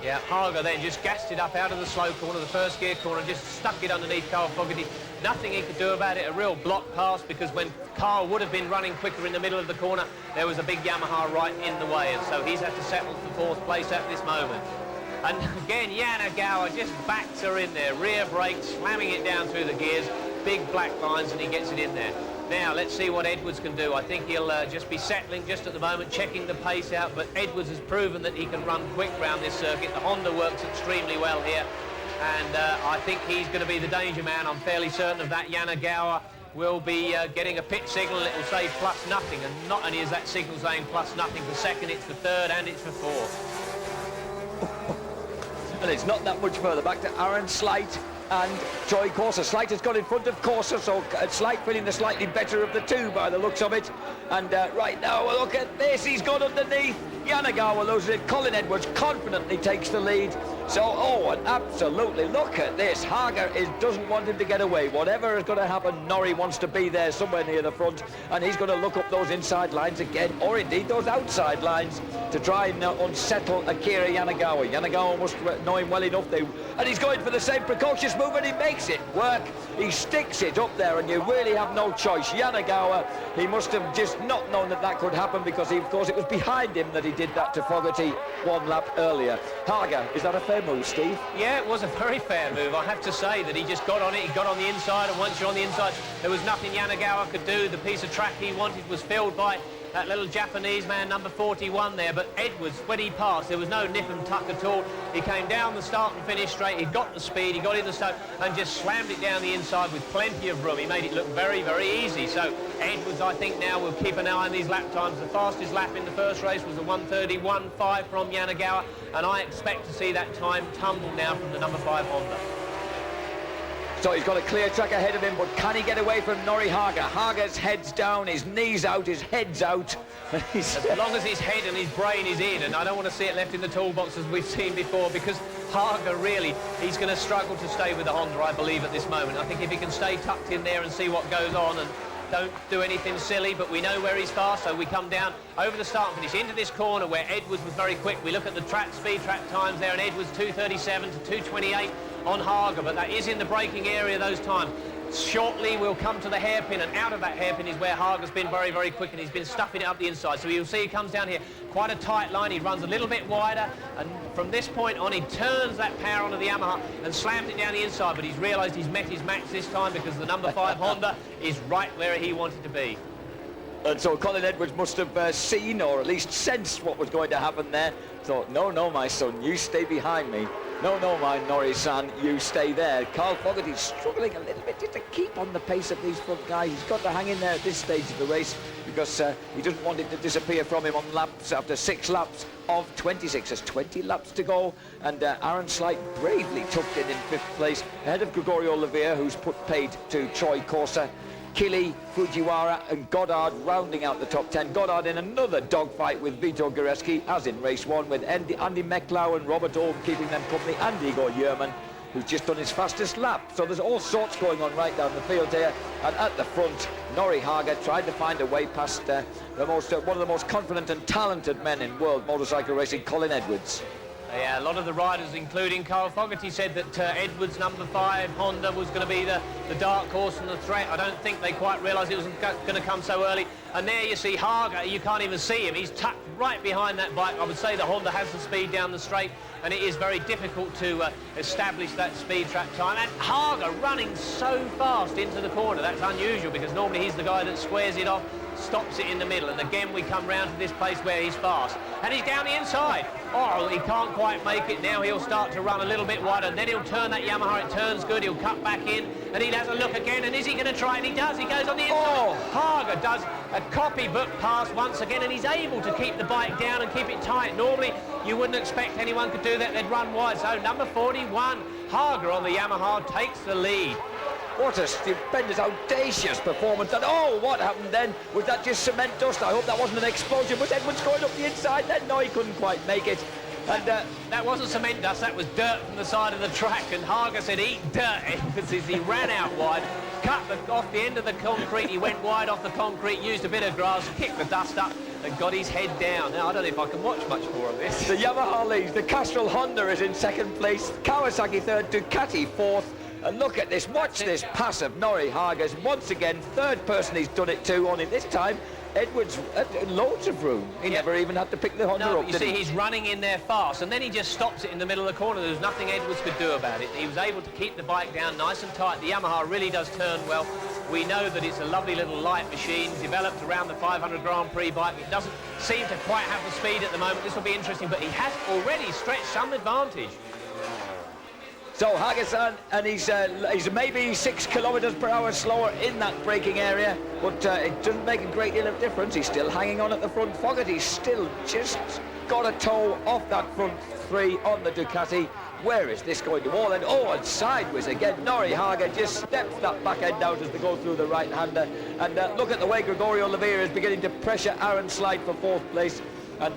Yeah, Hager then just gassed it up out of the slow corner, the first gear corner, and just stuck it underneath Carl Fogarty. Nothing he could do about it, a real block pass, because when Carl would have been running quicker in the middle of the corner, there was a big Yamaha right in the way, and so he's had to settle for 4th place at this moment. And again, Yanagawa just backs her in there, rear brake, slamming it down through the gears, big black lines, and he gets it in there. Now, let's see what Edwards can do. I think he'll just be settling just at the moment, checking the pace out, but Edwards has proven that he can run quick round this circuit. The Honda works extremely well here, and I think he's going to be the danger man. I'm fairly certain of that. Yanagawa will be getting a pit signal. It will say +0, and not only is that signal saying +0 for second, it's for third and it's for fourth. And it's not that much further back to Aaron Slight and Troy Corser. Slight has got in front of Corser, so Slight feeling the slightly better of the two by the looks of it. And right now, look at this, he's got underneath. Yanagawa loses it. Colin Edwards confidently takes the lead. So, and absolutely, look at this. Hager doesn't want him to get away. Whatever is going to happen, Norrie wants to be there somewhere near the front, and he's going to look up those inside lines again, or indeed those outside lines, to try and unsettle Akira Yanagawa. Yanagawa must know him well enough, and he's going for the same precautious move, and he makes it work. He sticks it up there, and you really have no choice. Yanagawa, he must have just not known that could happen, because of course it was behind him that he did that to Fogarty 1 lap earlier. Hager, is that a fair move, Steve? Yeah, it was a very fair move. I have to say that he just got on it. He got on the inside, and once you're on the inside, there was nothing Yanagawa could do. The piece of track he wanted was filled by that little Japanese man, number 41 there. But Edwards, when he passed, there was no nip and tuck at all. He came down the start and finished straight. He got the speed, he got in the start, and just slammed it down the inside with plenty of room. He made it look very, very easy. So Edwards, I think now, will keep an eye on these lap times. The fastest lap in the first race was a 1:31.5 from Yanagawa, and I expect to see that time tumble now from the number 5 Honda. So he's got a clear track ahead of him, but can he get away from Nori Haga? Haga's head's down, his knees out, his head's out. As long as his head and his brain is in, and I don't want to see it left in the toolbox as we've seen before, because Haga really, he's going to struggle to stay with the Honda, I believe, at this moment. I think if he can stay tucked in there and see what goes on and don't do anything silly, but we know where he's fast, so we come down over the start and finish into this corner where Edwards was very quick. We look at the track speed, track times there, and Edwards 2:37 to 2:28 on Haga, but that is in the braking area those times. Shortly we'll come to the hairpin, and out of that hairpin is where Haga's been very, very quick, and he's been stuffing it up the inside. So you'll see he comes down here, quite a tight line, he runs a little bit wider, and from this point on he turns that power onto the Yamaha and slams it down the inside, but he's realised he's met his max this time because the number 5 Honda is right where he wanted to be. And so Colin Edwards must have seen, or at least sensed, what was going to happen there. Thought, no, no, my son, you stay behind me. No, no, my Norrie-san, you stay there. Carl Fogarty's struggling a little bit just to keep on the pace of these front guys. He's got to hang in there at this stage of the race because he doesn't want it to disappear from him on laps after 6 laps of 26. There's 20 laps to go, and Aaron Slight bravely tucked in 5th place ahead of Gregorio Lavia, who's put paid to Troy Corser. Kili, Fujiwara and Goddard rounding out the top 10. Goddard in another dogfight with Vito Goreski, as in race 1, with Andy Mecklau and Robert Orm keeping them company, and Igor Yerman, who's just done his fastest lap. So there's all sorts going on right down the field here. And at the front, Nori Haga tried to find a way past one of the most confident and talented men in world motorcycle racing, Colin Edwards. Yeah, a lot of the riders, including Carl Fogarty, said that Edwards' number 5 Honda was going to be the dark horse and the threat. I don't think they quite realised it was going to come so early. And there you see Haga, you can't even see him. He's tucked right behind that bike. I would say the Honda has the speed down the straight, and it is very difficult to establish that speed track time. And Haga running so fast into the corner, that's unusual, because normally he's the guy that squares it off, stops it in the middle, and again we come round to this place where he's fast, and he's down the inside. Oh, he can't quite make it. Now he'll start to run a little bit wider, and then he'll turn that Yamaha. It turns good, he'll cut back in, and he has a look again, and is he going to try? And he does. He goes on the inside. Oh. Haga does a copybook pass once again, and he's able to keep the bike down and keep it tight. Normally you wouldn't expect anyone could do that. They'd run wide. So number 41 Haga on the Yamaha takes the lead. What a stupendous, audacious performance. And oh, what happened then? Was that just cement dust? I hope that wasn't an explosion. Was Edwards going up the inside then? No, he couldn't quite make it. And that wasn't cement dust, that was dirt from the side of the track, and Haga said, eat dirt, emphasis. He ran out wide, cut off the end of the concrete, he went wide off the concrete, used a bit of grass, kicked the dust up, and got his head down. Now, I don't know if I can watch much more of this. The Yamaha leads, the Castrol Honda is in 2nd place, Kawasaki 3rd, Ducati 4th. And look at this, watch this pass of Nori Haga's. Once again, 3rd person he's done it to, only this time Edwards loads of room. He never even had to pick the Honda up. You see, he's running in there fast, and then he just stops it in the middle of the corner. There's nothing Edwards could do about it. He was able to keep the bike down nice and tight. The Yamaha really does turn well. We know that it's a lovely little light machine developed around the 500 Grand Prix bike. It doesn't seem to quite have the speed at the moment. This will be interesting, but he has already stretched some advantage. So Haga-san, and he's maybe 6 kilometers per hour slower in that braking area, but it doesn't make a great deal of difference. He's still hanging on at the front. Fogarty's still just got a toe off that front 3 on the Ducati. Where is this going to all end? Oh, and sideways again. Nori Haga just steps that back end out as they go through the right-hander. And look at the way Gregorio Lavia is beginning to pressure Aaron Slide for 4th place. And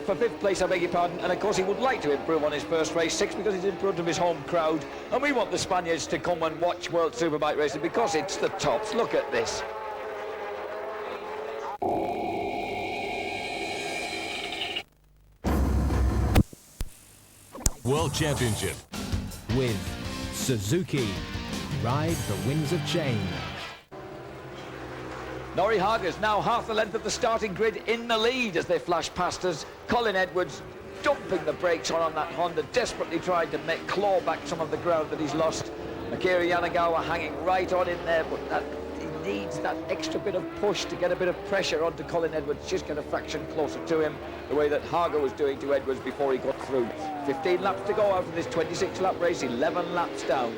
for 5th place, I beg your pardon, and of course he would like to improve on his first race, 6, because he's in front of his home crowd, and we want the Spaniards to come and watch World Superbike racing because it's the tops. Look at this. World Championship. With Suzuki, ride the winds of change. Nori Haga's now half the length of the starting grid in the lead as they flash past us. Colin Edwards dumping the brakes on that Honda, desperately trying to claw back some of the ground that he's lost. Akira Yanagawa hanging right on in there, but he needs that extra bit of push to get a bit of pressure onto Colin Edwards, just get a fraction closer to him, the way that Haga was doing to Edwards before he got through. 15 laps to go out of this 26-lap race, 11 laps down.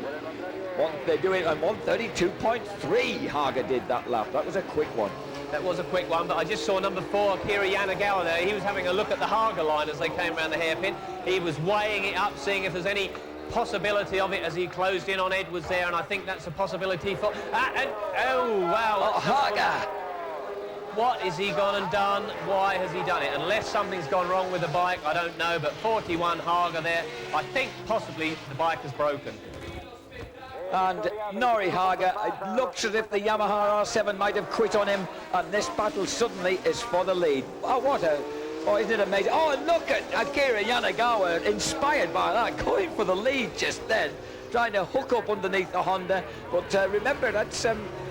They're doing on 132.3. Haga did that lap. That was a quick one. That was a quick one, but I just saw number 4, Akira Yanagawa there. He was having a look at the Haga line as they came around the hairpin. He was weighing it up, seeing if there's any possibility of it as he closed in on Edwards there, and I think that's a possibility for... oh, wow. Oh, Haga! What has he gone and done? Why has he done it? Unless something's gone wrong with the bike, I don't know, but 41 Haga there. I think possibly the bike has broken. And Nori Haga, it looks as if the Yamaha R7 might have quit on him, and this battle suddenly is for the lead. Oh, what a... Oh, isn't it amazing? Oh, and look at Akira Yanagawa, inspired by that, going for the lead just then, trying to hook up underneath the Honda. But remember, that's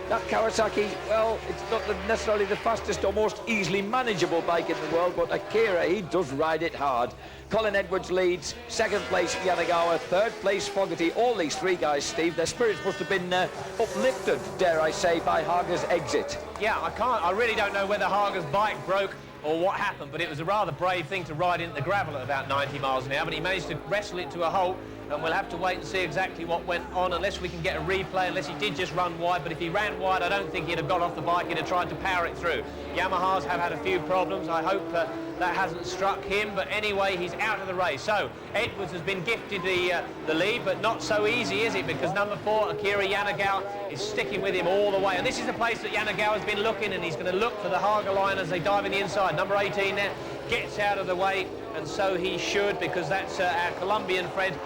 that Kawasaki, well, it's not necessarily the fastest or most easily manageable bike in the world, but Akira, he does ride it hard. Colin Edwards leads, second place Yanagawa, third place Fogarty. All these three guys, Steve, their spirits must have been uplifted, dare I say, by Haga's exit. Yeah, I really don't know whether Haga's bike broke or what happened, but it was a rather brave thing to ride into the gravel at about 90 miles an hour, but he managed to wrestle it to a halt, and we'll have to wait and see exactly what went on, unless we can get a replay, unless he did just run wide. But if he ran wide, I don't think he'd have got off the bike, he'd have tried to power it through. Yamahas have had a few problems. I hope that hasn't struck him, but anyway, he's out of the race. So Edwards has been gifted the lead, but not so easy, is it? Because number 4, Akira Yanagawa, is sticking with him all the way. And this is the place that Yanagawa has been looking, and he's going to look for the Haga line as they dive in the inside. Number 18 there gets out of the way, and so he should, because that's our Colombian Fred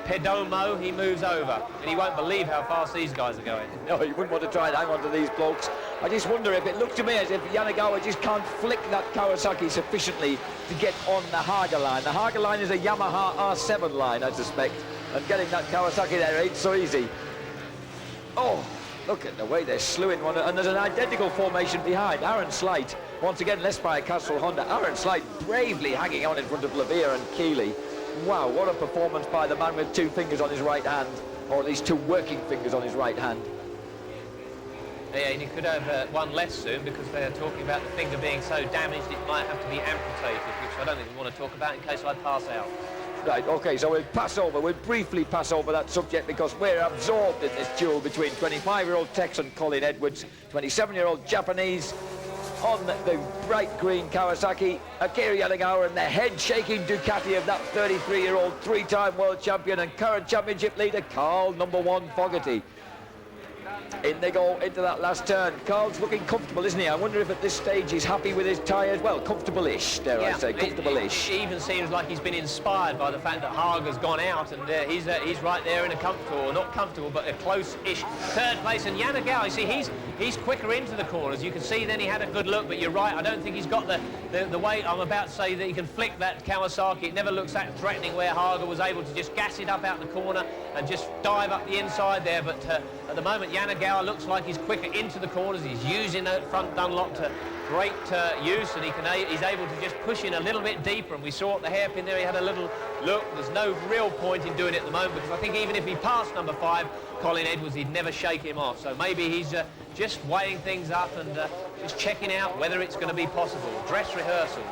Perdomo. He moves over, and he won't believe how fast these guys are going. No, you wouldn't want to try and hang on to these blokes. I just wonder if it looked to me as if Yanagawa just can't flick that Kawasaki sufficiently to get on the Haga line. The Haga line is a Yamaha R7 line, I suspect, and getting that Kawasaki there ain't so easy. Oh, look at the way they're slewing one, and there's an identical formation behind. Aaron Slight, once again, less by a Castle Honda. Aaron Slight bravely hanging on in front of Lavia and Keeley. Wow, what a performance by the man with 2 fingers on his right hand, or at least 2 working fingers on his right hand. Yeah, and he could have one less soon, because they're talking about the finger being so damaged it might have to be amputated, which I don't think we want to talk about in case I pass out. Right, OK, so we'll briefly pass over that subject, because we're absorbed in this duel between 25-year-old Texan Colin Edwards, 27-year-old Japanese on the bright green Kawasaki, Akira Yanagawa, and the head-shaking Ducati of that 33-year-old 3-time world champion and current championship leader, Carl number 1 Fogarty. In they go into that last turn. Carl's looking comfortable, isn't he? I wonder if at this stage he's happy with his tyres. Well, comfortable-ish, dare I say, comfortable-ish. It even seems like he's been inspired by the fact that Haga's gone out, and he's right there in a comfortable, or not comfortable, but a close-ish third place. And Yanagawa, you see, he's quicker into the corners. You can see then he had a good look, but you're right, I don't think he's got the weight. I'm about to say that he can flick that Kawasaki. It never looks that threatening, where Haga was able to just gas it up out the corner and just dive up the inside there. But at the moment, Yanagawa looks like he's quicker into the corners. He's using that front Dunlop to great use, and he's able to just push in a little bit deeper. And we saw at the hairpin there, he had a little look. There's no real point in doing it at the moment, because I think even if he passed number 5, Colin Edwards, he'd never shake him off. So maybe he's just weighing things up and just checking out whether it's going to be possible. Dress rehearsal.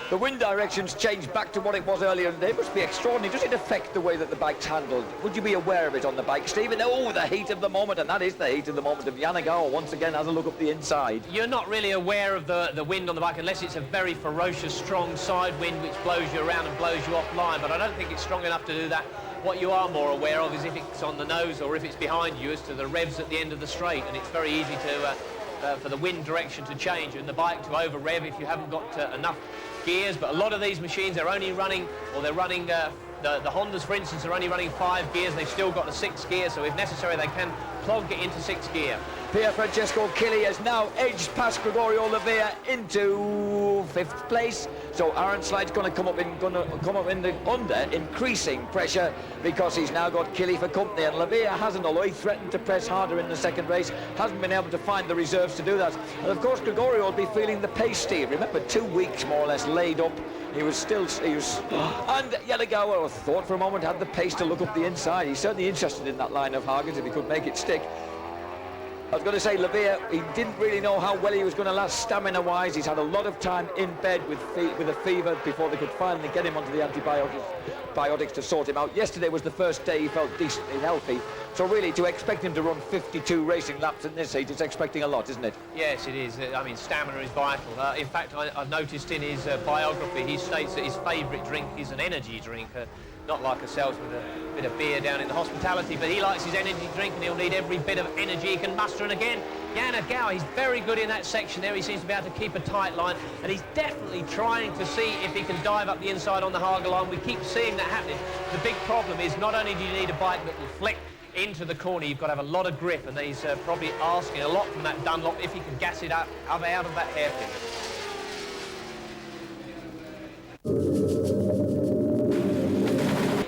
The wind direction's changed back to what it was earlier in the day. It must be extraordinary. Does it affect the way that the bike's handled? Would you be aware of it on the bike, Stephen? Oh, the heat of the moment, and that is the heat of the moment of Yanagawa once again has a look up the inside. You're not really aware of the wind on the bike unless it's a very ferocious, strong side wind which blows you around and blows you offline, but I don't think it's strong enough to do that. What you are more aware of is if it's on the nose or if it's behind you as to the revs at the end of the straight, and it's very easy to for the wind direction to change and the bike to over-rev if you haven't got enough gears. But a lot of these machines are only running, or they're running, the Hondas, for instance, are only running 5 gears. They've still got a 6th gear, so if necessary, they can plug it into 6th gear. Pier Francesco Chili has now edged past Gregorio Lavia into 5th place. So Aaron Slide's going to come up in the under increasing pressure, because he's now got Chili for company, and Lavia hasn't, although he threatened to press harder in the second race, hasn't been able to find the reserves to do that. And of course Gregorio will be feeling the pace, Steve. Remember, 2 weeks more or less laid up. And Yanagawa thought for a moment had the pace to look up the inside. He's certainly interested in that line of Hagen's if he could make it stick. I was going to say, Lavia, he didn't really know how well he was going to last stamina-wise. He's had a lot of time in bed with a fever before they could finally get him onto the antibiotics to sort him out. Yesterday was the first day he felt decently healthy. So really, to expect him to run 52 racing laps in this heat, it's expecting a lot, isn't it? Yes, it is. I mean, stamina is vital. In fact, I've noticed in his biography, he states that his favourite drink is an energy drink. not like ourselves with a bit of beer down in the hospitality, but he likes his energy drink and he'll need every bit of energy he can muster. And again, Yanagawa, he's very good in that section there. He seems to be able to keep a tight line, and he's definitely trying to see if he can dive up the inside on the Hager line. We keep seeing that happening. The big problem is not only do you need a bike that will flick into the corner, you've got to have a lot of grip, and he's probably asking a lot from that Dunlop if he can gas it up out of that hairpin.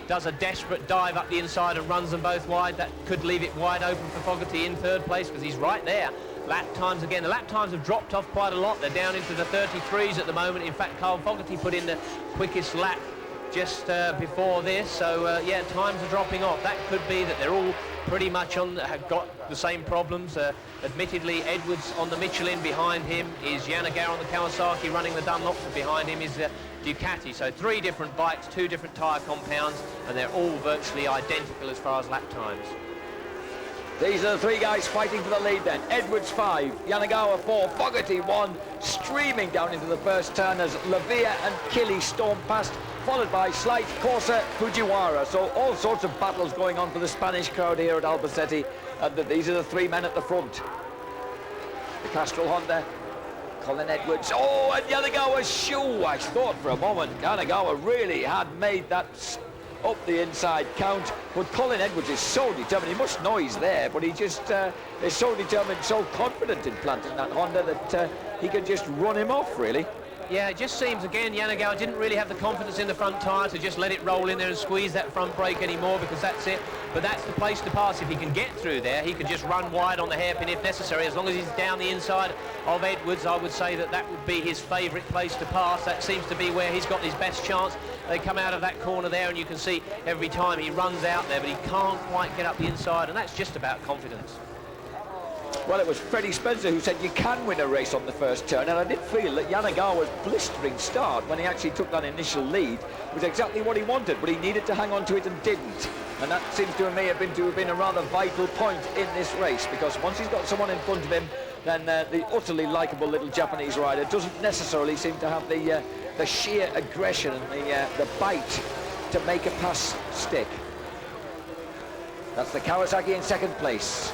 Does a desperate dive up the inside and runs them both wide. That could leave it wide open for Fogarty in third place because he's right there. Lap times again. The lap times have dropped off quite a lot. They're down into the 33s at the moment. In fact, Carl Fogarty put in the quickest lap just before this. So, yeah, times are dropping off. That could be that they're all pretty much have got the same problems. Admittedly, Edwards on the Michelin, behind him is Yanagawa on the Kawasaki, running the Dunlop, and behind him is Ducati. So 3 different bikes, 2 different tyre compounds, and they're all virtually identical as far as lap times. These are the 3 guys fighting for the lead then. Edwards 5, Yanagawa 4, Fogarty 1, streaming down into the first turn as Lavia and Killy storm past, followed by Slight, Corsa, Fujiwara. So all sorts of battles going on for the Spanish crowd here at Albacete, and these are the 3 men at the front. The Castrol Honda, Colin Edwards, oh, and Yanagawa's shoe. I thought for a moment Yanagawa really had made that up the inside count, but Colin Edwards is so determined. He must know he's there, but he just is so determined, so confident in planting that Honda that he can just run him off, really. Yeah, it just seems, again, Yanagawa didn't really have the confidence in the front tyre to just let it roll in there and squeeze that front brake anymore, because that's it. But that's the place to pass. If he can get through there, he can just run wide on the hairpin if necessary. As long as he's down the inside of Edwards, I would say that that would be his favourite place to pass. That seems to be where he's got his best chance. They come out of that corner there, and you can see every time he runs out there, but he can't quite get up the inside, and that's just about confidence. Well, it was Freddie Spencer who said you can win a race on the first turn, and I did feel that Yanagawa's blistering start when he actually took that initial lead was exactly what he wanted, but he needed to hang on to it and didn't. And that seems to me have been a rather vital point in this race, because once he's got someone in front of him, then the utterly likeable little Japanese rider doesn't necessarily seem to have the sheer aggression and the bite to make a pass stick. That's the Kawasaki in second place.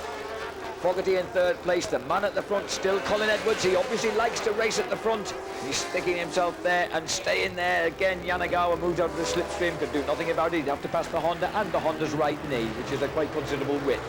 Fogarty in third place, the man at the front still Colin Edwards. He obviously likes to race at the front. He's sticking himself there and staying there. Again, Yanagawa moves out of the slipstream, can do nothing about it. He'd have to pass the Honda and the Honda's right knee, which is a quite considerable width.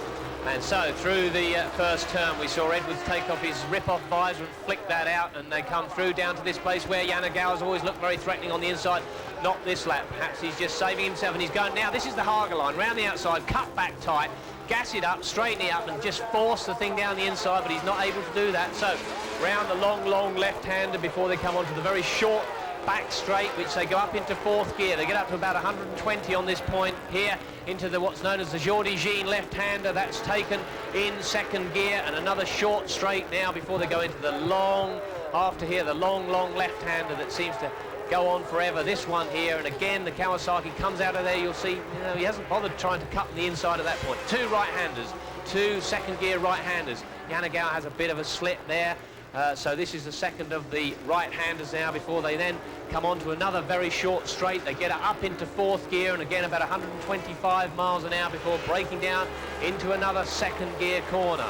And so through the first turn, we saw Edwards take off his rip-off visor and flick that out, and they come through down to this place where Yanagawa's always looked very threatening on the inside. Not this lap. Perhaps he's just saving himself, and he's going now. This is the Hager line, round the outside, cut back tight, gas it up, straighten it up, and just force the thing down the inside, but he's not able to do that. So round the long left-hander before they come onto the very short back straight, which they go up into 4th gear. They get up to about 120 on this point here into the what's known as the Jordi Jean left-hander. That's taken in 2nd gear, and another short straight now before they go into the long, after here, the long left-hander that seems to go on forever. This one here, and again the Kawasaki comes out of there. You'll see, he hasn't bothered trying to cut the inside at that point. 2 right-handers, 2 2nd gear right-handers. Yanagawa has a bit of a slip there. So this is the second of the right-handers now before they then come on to another very short straight. They get it up into 4th gear, and again about 125 miles an hour before breaking down into another 2nd gear corner.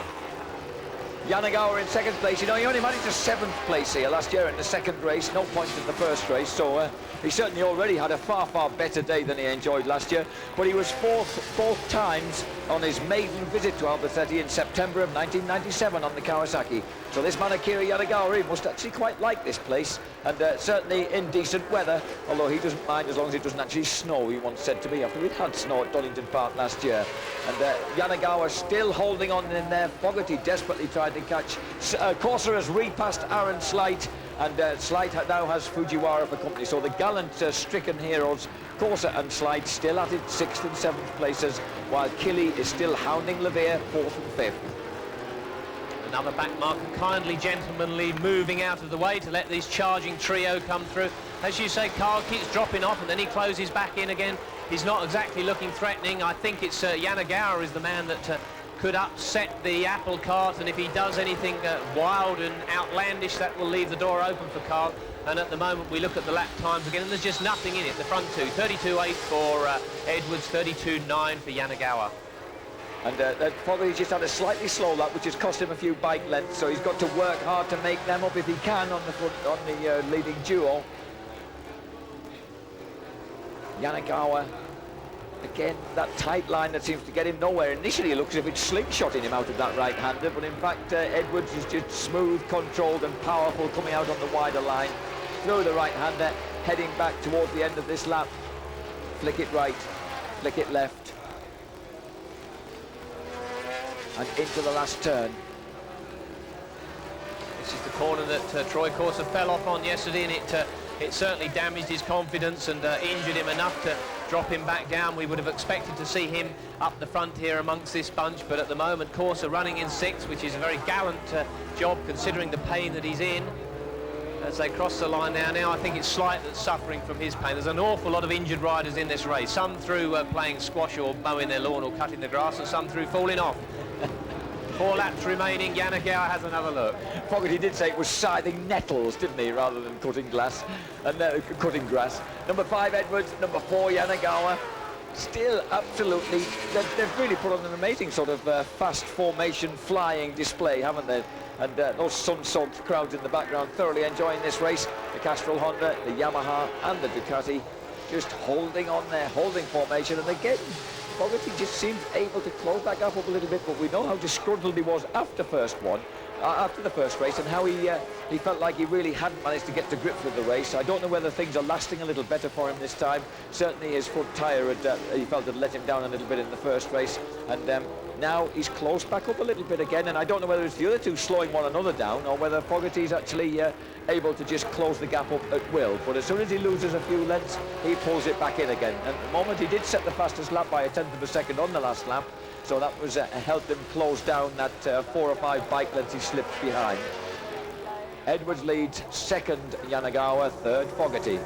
Yanagawa in 2nd place. You know, he only managed a 7th place here last year in the 2nd race, no points in the 1st race, so he certainly already had a far better day than he enjoyed last year. But he was fourth times on his maiden visit to Albacete in September of 1997 on the Kawasaki. So this man Akira Yanagawa, he must actually quite like this place, and certainly in decent weather, although he doesn't mind as long as it doesn't actually snow, he once said to me after it had snow at Donington Park last year. And Yanagawa still holding on in there. Fogarty desperately tried to catch. Corsa has repassed Aaron Slight, and Slight now has Fujiwara for company. So the gallant stricken heroes, Corsa and Slight, still at it 6th and 7th places, while Killy is still hounding Levere 4th and 5th. Another back marker, kindly gentlemanly, moving out of the way to let this charging trio come through. As you say, Carl keeps dropping off, and then he closes back in again. He's not exactly looking threatening. I think it's Yanagawa is the man that could upset the apple cart, and if he does anything wild and outlandish, that will leave the door open for Carl. And at the moment we look at the lap times again, and there's just nothing in it. The front two, 32.8 for Edwards, 32.9 for Yanagawa. And probably just had a slightly slow lap, which has cost him a few bike lengths, so he's got to work hard to make them up if he can on the leading duo. Yanagawa, again, that tight line that seems to get him nowhere. Initially it looks as if it's slingshotting him out of that right-hander, but in fact Edwards is just smooth, controlled and powerful, coming out on the wider line through the right-hander, heading back towards the end of this lap. Flick it right, flick it left, and into the last turn. This is the corner that Troy Corser fell off on yesterday, and it certainly damaged his confidence and injured him enough to drop him back down. We would have expected to see him up the front here amongst this bunch, but at the moment Corser running in 6th, which is a very gallant job considering the pain that he's in. As they cross the line now I think it's Slight that's suffering from his pain. There's an awful lot of injured riders in this race, some through playing squash or mowing their lawn or cutting the grass, and some through falling off. 4 laps remaining. Yanagawa has another look. Fogarty did say it was scything nettles, didn't he, rather than cutting glass and cutting grass. Number 5 Edwards, number 4 Yanagawa. Still absolutely, they've really put on an amazing sort of fast formation flying display, haven't they? And those sun-soaked crowds in the background thoroughly enjoying this race. The Castrol Honda, the Yamaha and the Ducati just holding on there, holding formation. And again, Fogarty just seems able to close that gap up a little bit, but we know how disgruntled he was after the first race, and how he felt like he really hadn't managed to get to grips with the race. I don't know whether things are lasting a little better for him this time. Certainly his front tyre he felt had let him down a little bit in the first race, and now he's closed back up a little bit again, and I don't know whether it's the other two slowing one another down or whether Fogarty's actually able to just close the gap up at will. But as soon as he loses a few lengths, he pulls it back in again. And at the moment he did set the fastest lap by 1/10 of a second on the last lap, so that was helped him close down that 4 or 5 bike lengths he slipped behind. Edwards leads 2nd Yanagawa, 3rd Fogarty.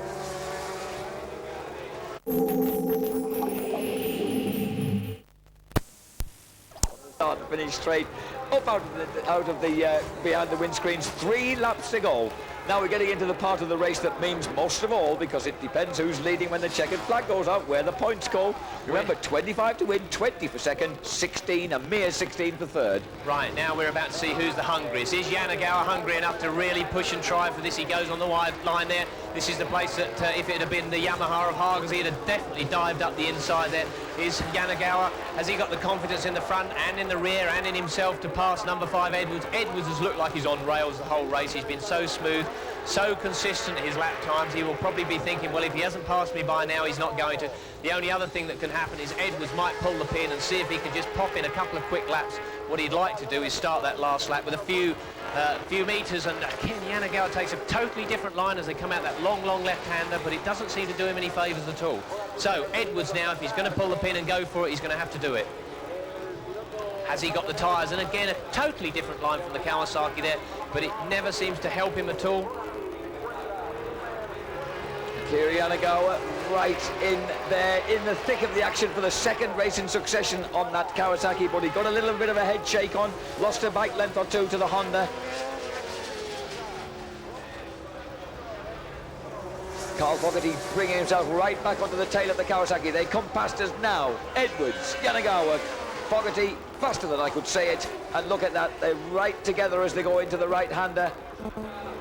Start and finish straight up out of the behind the windscreens. 3 laps to go. Now we're getting into the part of the race that means most of all, because it depends who's leading when the checkered flag goes out, where the points go. Remember, 25 to win, 20 for 2nd, 16, a mere 16 for 3rd. Right, now we're about to see who's the hungriest. Is Yanagawa hungry enough to really push and try for this? He goes on the wide line there. This is the place that if it had been the Yamaha of Hagas, he'd have definitely dived up the inside there. Is Yanagawa, has he got the confidence in the front and in the rear and in himself to pass number 5 Edwards? Edwards has looked like he's on rails the whole race. He's been so smooth, so consistent in his lap times. He will probably be thinking, well, if he hasn't passed me by now, he's not going to. The only other thing that can happen is Edwards might pull the pin and see if he can just pop in a couple of quick laps. What he'd like to do is start that last lap with a few meters, and again Yanagawa takes a totally different line as they come out that long left-hander, but it doesn't seem to do him any favours at all. So Edwards now, if he's going to pull the pin and go for it, he's going to have to do it. Has he got the tyres? And again, a totally different line from the Kawasaki there, but it never seems to help him at all. Akira Yanagawa right in there, in the thick of the action for the 2nd race in succession on that Kawasaki, but he got a little bit of a head shake on, lost a bike length or 2 to the Honda. Carl Fogarty bringing himself right back onto the tail of the Kawasaki. They come past us now. Edwards, Yanagawa, Fogarty, faster than I could say it, and look at that, they're right together as they go into the right-hander.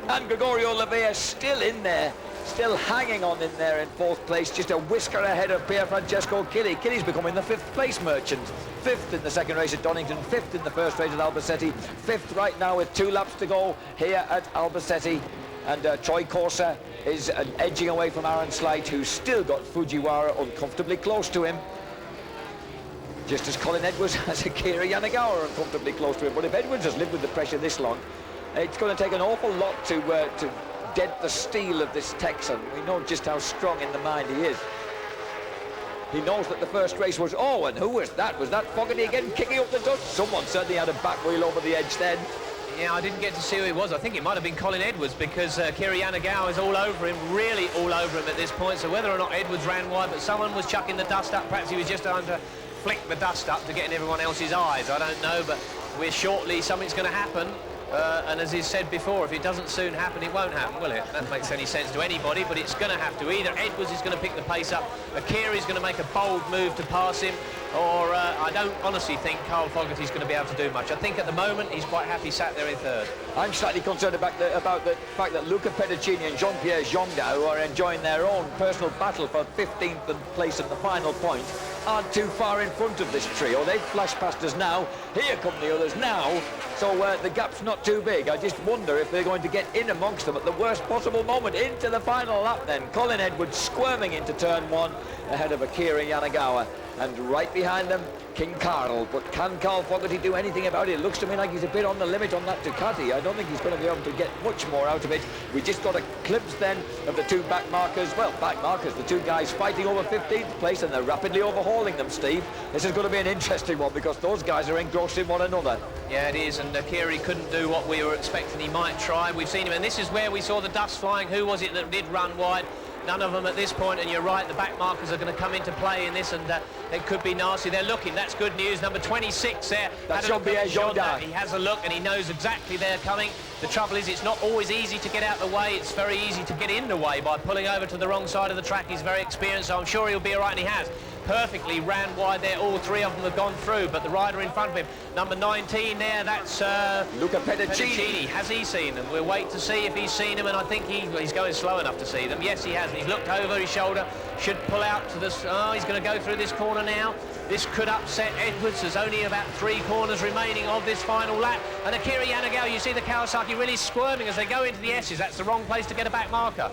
And Gregorio Lavea still in there, still hanging on in there in 4th place, just a whisker ahead of Pier Francesco Chili. Chili's becoming the 5th place merchant. 5th in the 2nd race at Donington, 5th in the 1st race at Albacete, 5th right now with 2 laps to go here at Albacete. And Troy Corser is edging away from Aaron Slight, who's still got Fujiwara uncomfortably close to him. Just as Colin Edwards has Akira Yanagawa uncomfortably close to him. But if Edwards has lived with the pressure this long, it's going to take an awful lot to dent the steel of this Texan. We know just how strong in the mind he is. He knows that the first race was, oh, and who was that? Was that Fogarty again kicking up the dust? Someone certainly had a back wheel over the edge then. Yeah, I didn't get to see who it was. I think it might have been Colin Edwards, because Kiri Yanagawa is all over him, really all over him at this point. So whether or not Edwards ran wide, but someone was chucking the dust up. Perhaps he was just under flick the dust up to get in everyone else's eyes. I don't know, but we're shortly, something's going to happen. And as he said before, if it doesn't soon happen, it won't happen, will it? That makes any sense to anybody, but it's going to have to. Either Edwards is going to pick the pace up, Akiri's going to make a bold move to pass him, or I don't honestly think Carl Fogarty's going to be able to do much. I think at the moment he's quite happy sat there in third. I'm slightly concerned about the fact that Luca Pedicini and Jean-Pierre Jongdao are enjoying their own personal battle for 15th place at the final point, aren't too far in front of this trio. They've flashed past us now. Here come the others now. So the gap's not too big. I just wonder if they're going to get in amongst them at the worst possible moment into the final lap then. Colin Edwards squirming into turn one ahead of Akira Yanagawa. And right behind them, King Carl. But can Carl Fogarty do anything about it? It looks to me like he's a bit on the limit on that Ducati. I don't think he's going to be able to get much more out of it. We just got a glimpse then of the two back markers. Well, back markers, the two guys fighting over 15th place, and they're rapidly overhauling them, Steve. This is going to be an interesting one because those guys are engrossed in one another. Yeah, it is, and Akiri couldn't do what we were expecting he might try. We've seen him, and this is where we saw the dust flying. Who was it that did run wide? None of them at this point, and you're right, the back markers are going to come into play in this, and it could be nasty. They're looking, that's good news. Number 26 there. That's Jean-Pierre Jongdao. He has a look, and he knows exactly they're coming. The trouble is, it's not always easy to get out the way. It's very easy to get in the way by pulling over to the wrong side of the track. He's very experienced, so I'm sure he'll be all right, and he has. Perfectly ran wide there. All three of them have gone through, but the rider in front of him, number 19 there, that's Luca Pedicini. Has he seen them? We'll wait to see if he's seen them, and I think he's going slow enough to see them. Yes, he has. He's looked over his shoulder, should pull out to this. Oh, he's going to go through this corner now. This could upset Edwards. There's only about 3 corners remaining of this final lap. And Akira Yanagawa, you see the Kawasaki really squirming as they go into the S's. That's the wrong place to get a back marker.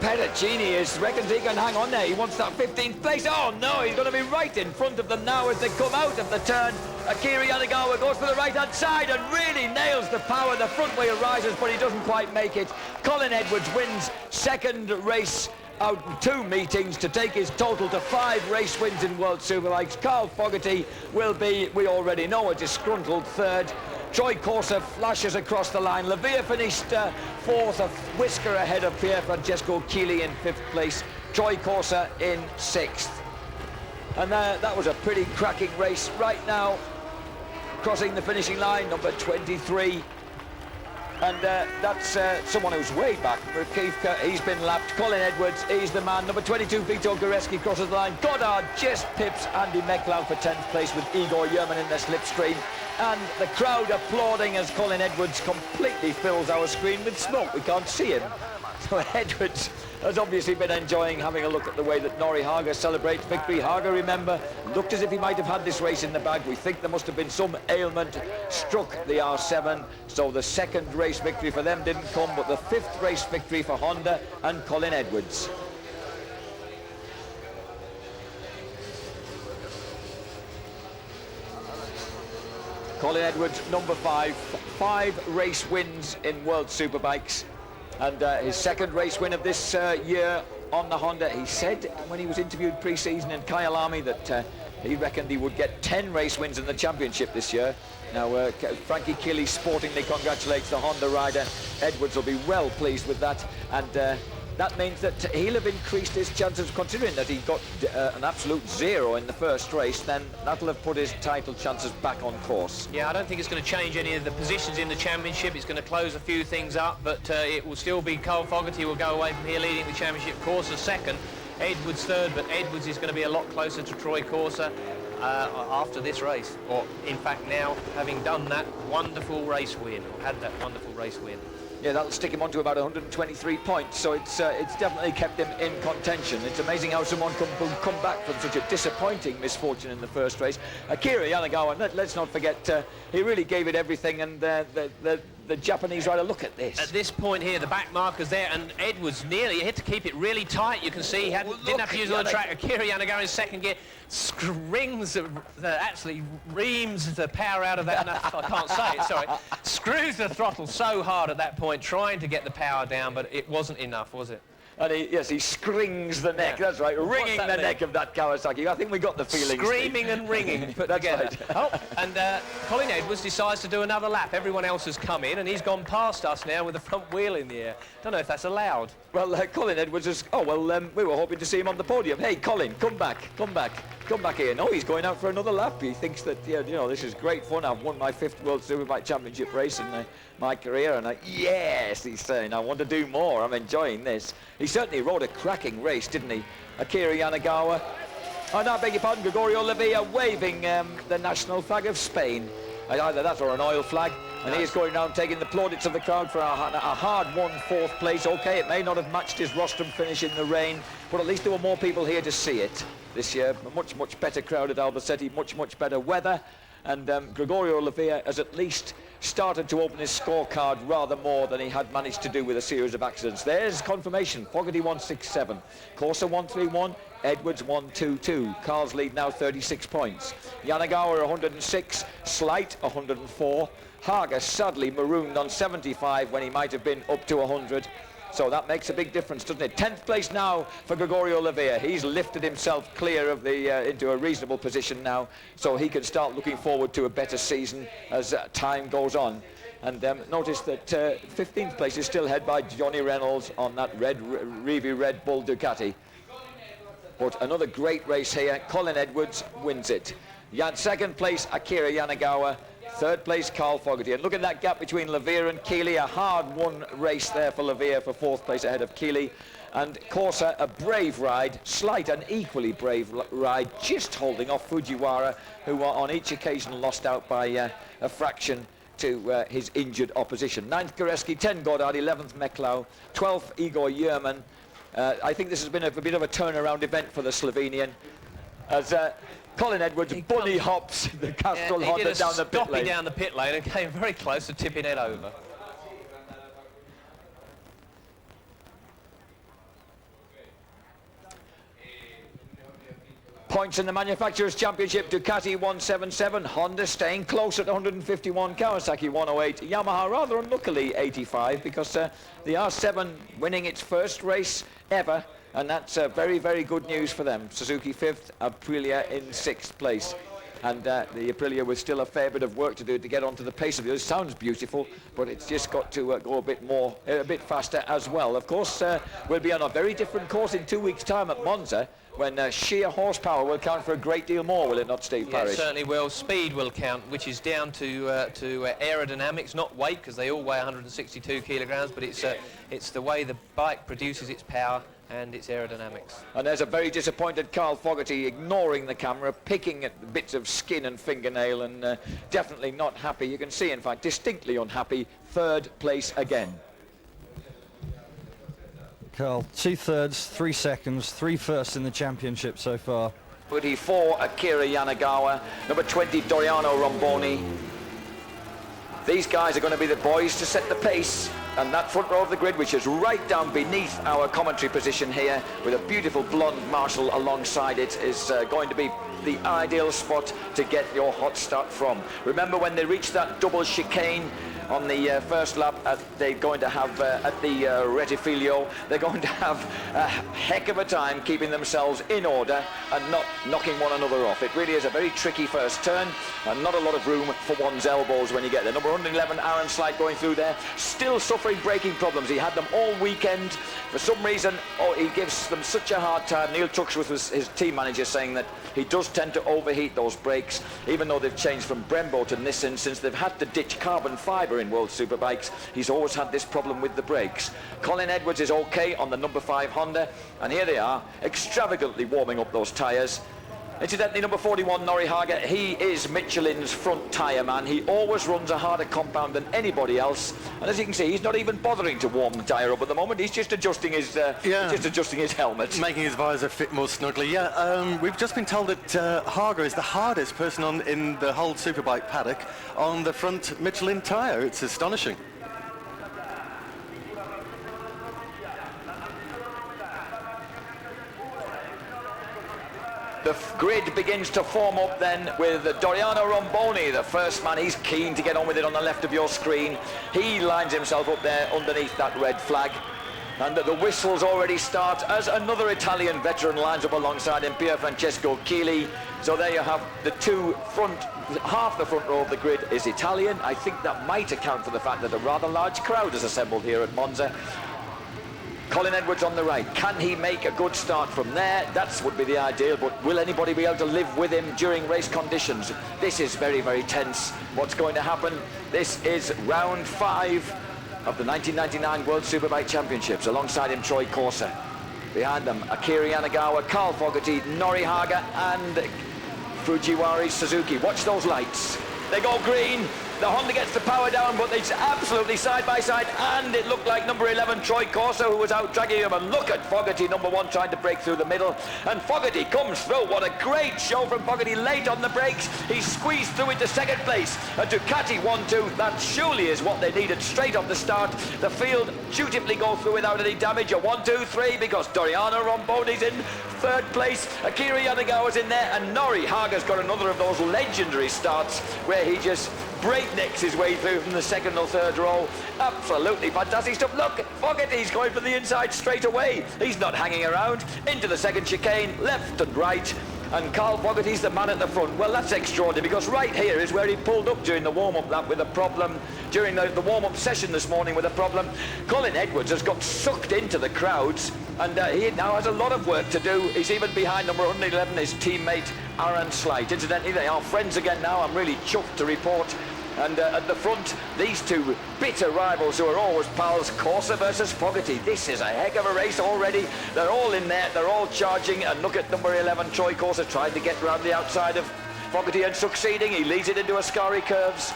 Pedicini reckons he can hang on there. He wants that 15th place. Oh no, he's going to be right in front of them now as they come out of the turn. Akira Yanagawa goes for the right-hand side and really nails the power. The front wheel rises, but he doesn't quite make it. Colin Edwards wins second race out in 2 meetings to take his total to 5 race wins in World Superbikes. Carl Fogarty will be, we already know, a disgruntled third. Troy Corser flashes across the line. Lavia finished fourth, a whisker ahead of Pier Francesco Chili in 5th place. Troy Corser in 6th. And that was a pretty cracking race. Right now, crossing the finishing line, number 23. And that's someone who's way back. Keefka, he's been lapped. Colin Edwards, he's the man. Number 22, Vito Goreski crosses the line. Goddard just pips Andy Mecklau for 10th place with Igor Yerman in the slipstream. And the crowd applauding as Colin Edwards completely fills our screen with smoke. We can't see him. So Edwards has obviously been enjoying having a look at the way that Nori Haga celebrates victory. Haga, remember, looked as if he might have had this race in the bag. We think there must have been some ailment, struck the R7, so the second race victory for them didn't come, but the 5th race victory for Honda and Colin Edwards. Colin Edwards, number 5 race wins in World Superbikes. And his second race win of this year on the Honda. He said when he was interviewed pre-season in Kyalami that he reckoned he would get 10 race wins in the championship this year. Now, Frankie Killy sportingly congratulates the Honda rider. Edwards will be well pleased with that. And that means that he'll have increased his chances, considering that he got an absolute 0 in the first race. Then that'll have put his title chances back on course. Yeah, I don't think it's going to change any of the positions in the championship. It's going to close a few things up, but it will still be Carl Fogarty will go away from here leading the championship. Corser second, Edwards third, but Edwards is going to be a lot closer to Troy Corser after this race, or in fact now having done that wonderful race win, or had that wonderful race win. Yeah, that'll stick him on to about 123 points, so it's definitely kept him in contention. It's amazing how someone can come back from such a disappointing misfortune in the first race. Akira Yanagawa, let's not forget, he really gave it everything, and the Japanese rider, look at this. At this point here, the back marker's there, and Edwards nearly, he had to keep it really tight. You can see he didn't have to use all the track. Akira Yanagawa in second gear, actually reams the power out of that. No, I can't say it, sorry. Screws the throttle so hard at that point, trying to get the power down, but it wasn't enough, was it? And he scrings the neck, that's right, wringing the neck of that Kawasaki. I think we got the feeling. Screaming and ringing put together. Right. Oh, and Colin Edwards decides to do another lap. Everyone else has come in, and he's gone past us now with the front wheel in the air. Don't know if that's allowed. Well, Colin Edwards is, we were hoping to see him on the podium. Hey, Colin, come back, come back. come back here. No, he's going out for another lap. He thinks that, yeah, you know, this is great fun. I've won my 5th World Superbike Championship race in my career, and yes, he's saying, I want to do more. I'm enjoying this. He certainly rode a cracking race, didn't he? Akira Yanagawa. Oh, no, I beg your pardon, Gregorio Lavilla waving the national flag of Spain. Either that or an oil flag. And he's going around taking the plaudits of the crowd for a hard-won 4th place. OK, it may not have matched his rostrum finish in the rain, but at least there were more people here to see it this year. A much, much better crowd at Albacete, much, much better weather. And Gregorio Lavilla has at least started to open his scorecard rather more than he had managed to do with a series of accidents. There's confirmation. Fogarty 167, Corsa 131, Edwards 122. Carl's lead now 36 points. Yanagawa 106, Slight 104. Hager sadly marooned on 75 when he might have been up to 100. So that makes a big difference, doesn't it? 10th place now for Gregorio Lavilla. He's lifted himself clear of the into a reasonable position now, so he can start looking forward to a better season as time goes on. And notice that 15th place is still held by Johnny Reynolds on that Reevy Red Bull Ducati. But another great race here. Colin Edwards wins it. 2nd place, Akira Yanagawa. 3rd place, Carl Fogarty. And look at that gap between Lavilla and Keeley. A hard-won race there for Lavilla for 4th place ahead of Keeley. And Corsa, a brave ride. Slight, an equally brave ride, just holding off Fujiwara, who on each occasion lost out by a fraction to his injured opposition. 9th, Goreski, 10, Goddard, 11th, Meklau, 12th, Igor Yerman. I think this has been a bit of a turnaround event for the Slovenian, as Colin Edwards bunny hops the Castrol Honda down the pit lane. Down the pit lane and came very close to tipping it over. Points in the Manufacturers' Championship, Ducati 177, Honda staying close at 151, Kawasaki 108, Yamaha rather unluckily 85, because the R7 winning its first race ever, and that's very, very good news for them. Suzuki 5th, Aprilia in 6th place. And the Aprilia with still a fair bit of work to do to get onto the pace of it. It sounds beautiful, but it's just got to go a bit faster as well. Of course, we'll be on a very different course in 2 weeks' time at Monza, when sheer horsepower will count for a great deal more, will it not, Steve Parrish? It certainly will. Speed will count, which is down to aerodynamics, not weight, because they all weigh 162 kilograms, but it's the way the bike produces its power and its aerodynamics. And there's a very disappointed Carl Fogarty ignoring the camera, picking at bits of skin and fingernail, and definitely not happy. You can see, in fact, distinctly unhappy. 3rd place again. Carl, 2/3, 3 seconds, 3 firsts in the championship so far. 34, Akira Yanagawa. Number 20, Doriano Romboni. These guys are going to be the boys to set the pace. And that front row of the grid, which is right down beneath our commentary position here, with a beautiful blonde Marshall alongside it, is going to be the ideal spot to get your hot start from. Remember, when they reach that double chicane on the first lap, they're going to have at the Retifilio, they're going to have a heck of a time keeping themselves in order and not knocking one another off. It really is a very tricky first turn, and not a lot of room for one's elbows when you get there. Number 111, Aaron Slight, going through there, still suffering braking problems. He had them all weekend. For some reason, he gives them such a hard time. Neil Tuxworth was his team manager, saying that he does tend to overheat those brakes, even though they've changed from Brembo to Nissan since they've had to ditch carbon fibre in World Superbikes. He's always had this problem with the brakes. Colin Edwards is okay on the number 5 Honda, and here they are, extravagantly warming up those tyres. Incidentally, number 41, Norrie Hager, he is Michelin's front tyre man. He always runs a harder compound than anybody else, and as you can see, he's not even bothering to warm the tyre up at the moment. He's just adjusting his helmet, making his visor fit more snugly. We've just been told that Hager is the hardest person in the whole Superbike paddock on the front Michelin tyre. It's astonishing. The grid begins to form up then with Doriano Romboni, the first man. He's keen to get on with it on the left of your screen. He lines himself up there underneath that red flag. And the whistles already start as another Italian veteran lines up alongside him, Pier Francesco Chili. So there you have the two front, half the front row of the grid is Italian. I think that might account for the fact that a rather large crowd is assembled here at Monza. Colin Edwards on the right. Can he make a good start from there? That would be the ideal, but will anybody be able to live with him during race conditions? This is very, very tense. What's going to happen? This is round 5 of the 1999 World Superbike Championships. Alongside him, Troy Corser. Behind them, Akira Yanagawa, Carl Fogarty, Nori Haga and Fujiwara Suzuki. Watch those lights. They go green. The Honda gets the power down, but it's absolutely side by side, and it looked like number 11, Troy Corser, who was out dragging him. And look at Fogarty, number 1, trying to break through the middle. And Fogarty comes through. What a great show from Fogarty, late on the brakes. He squeezed through into second place. A Ducati 1-2. That surely is what they needed straight off the start. The field dutifully go through without any damage. A 1-2-3 because Doriano Romboni's in third place. Akira Yanagawa's in there, and Nori Haga's got another of those legendary starts where he just breaknecks his way through from the second or third row. Absolutely fantastic stuff. Look, Fogarty's going for the inside straight away. He's not hanging around. Into the second chicane, left and right. And Carl Fogarty's the man at the front. Well, that's extraordinary, because right here is where he pulled up during the warm-up lap with a problem, during the warm-up session this morning with a problem. Colin Edwards has got sucked into the crowds, and he now has a lot of work to do. He's even behind number 111, his teammate Aaron Slight. Incidentally, they are friends again now. I'm really chuffed to report. And at the front, these two bitter rivals who are always pals, Corser versus Fogarty. This is a heck of a race already. They're all in there, they're all charging, and look at number 11, Troy Corser, trying to get round the outside of Fogarty and succeeding. He leads it into Ascari curves.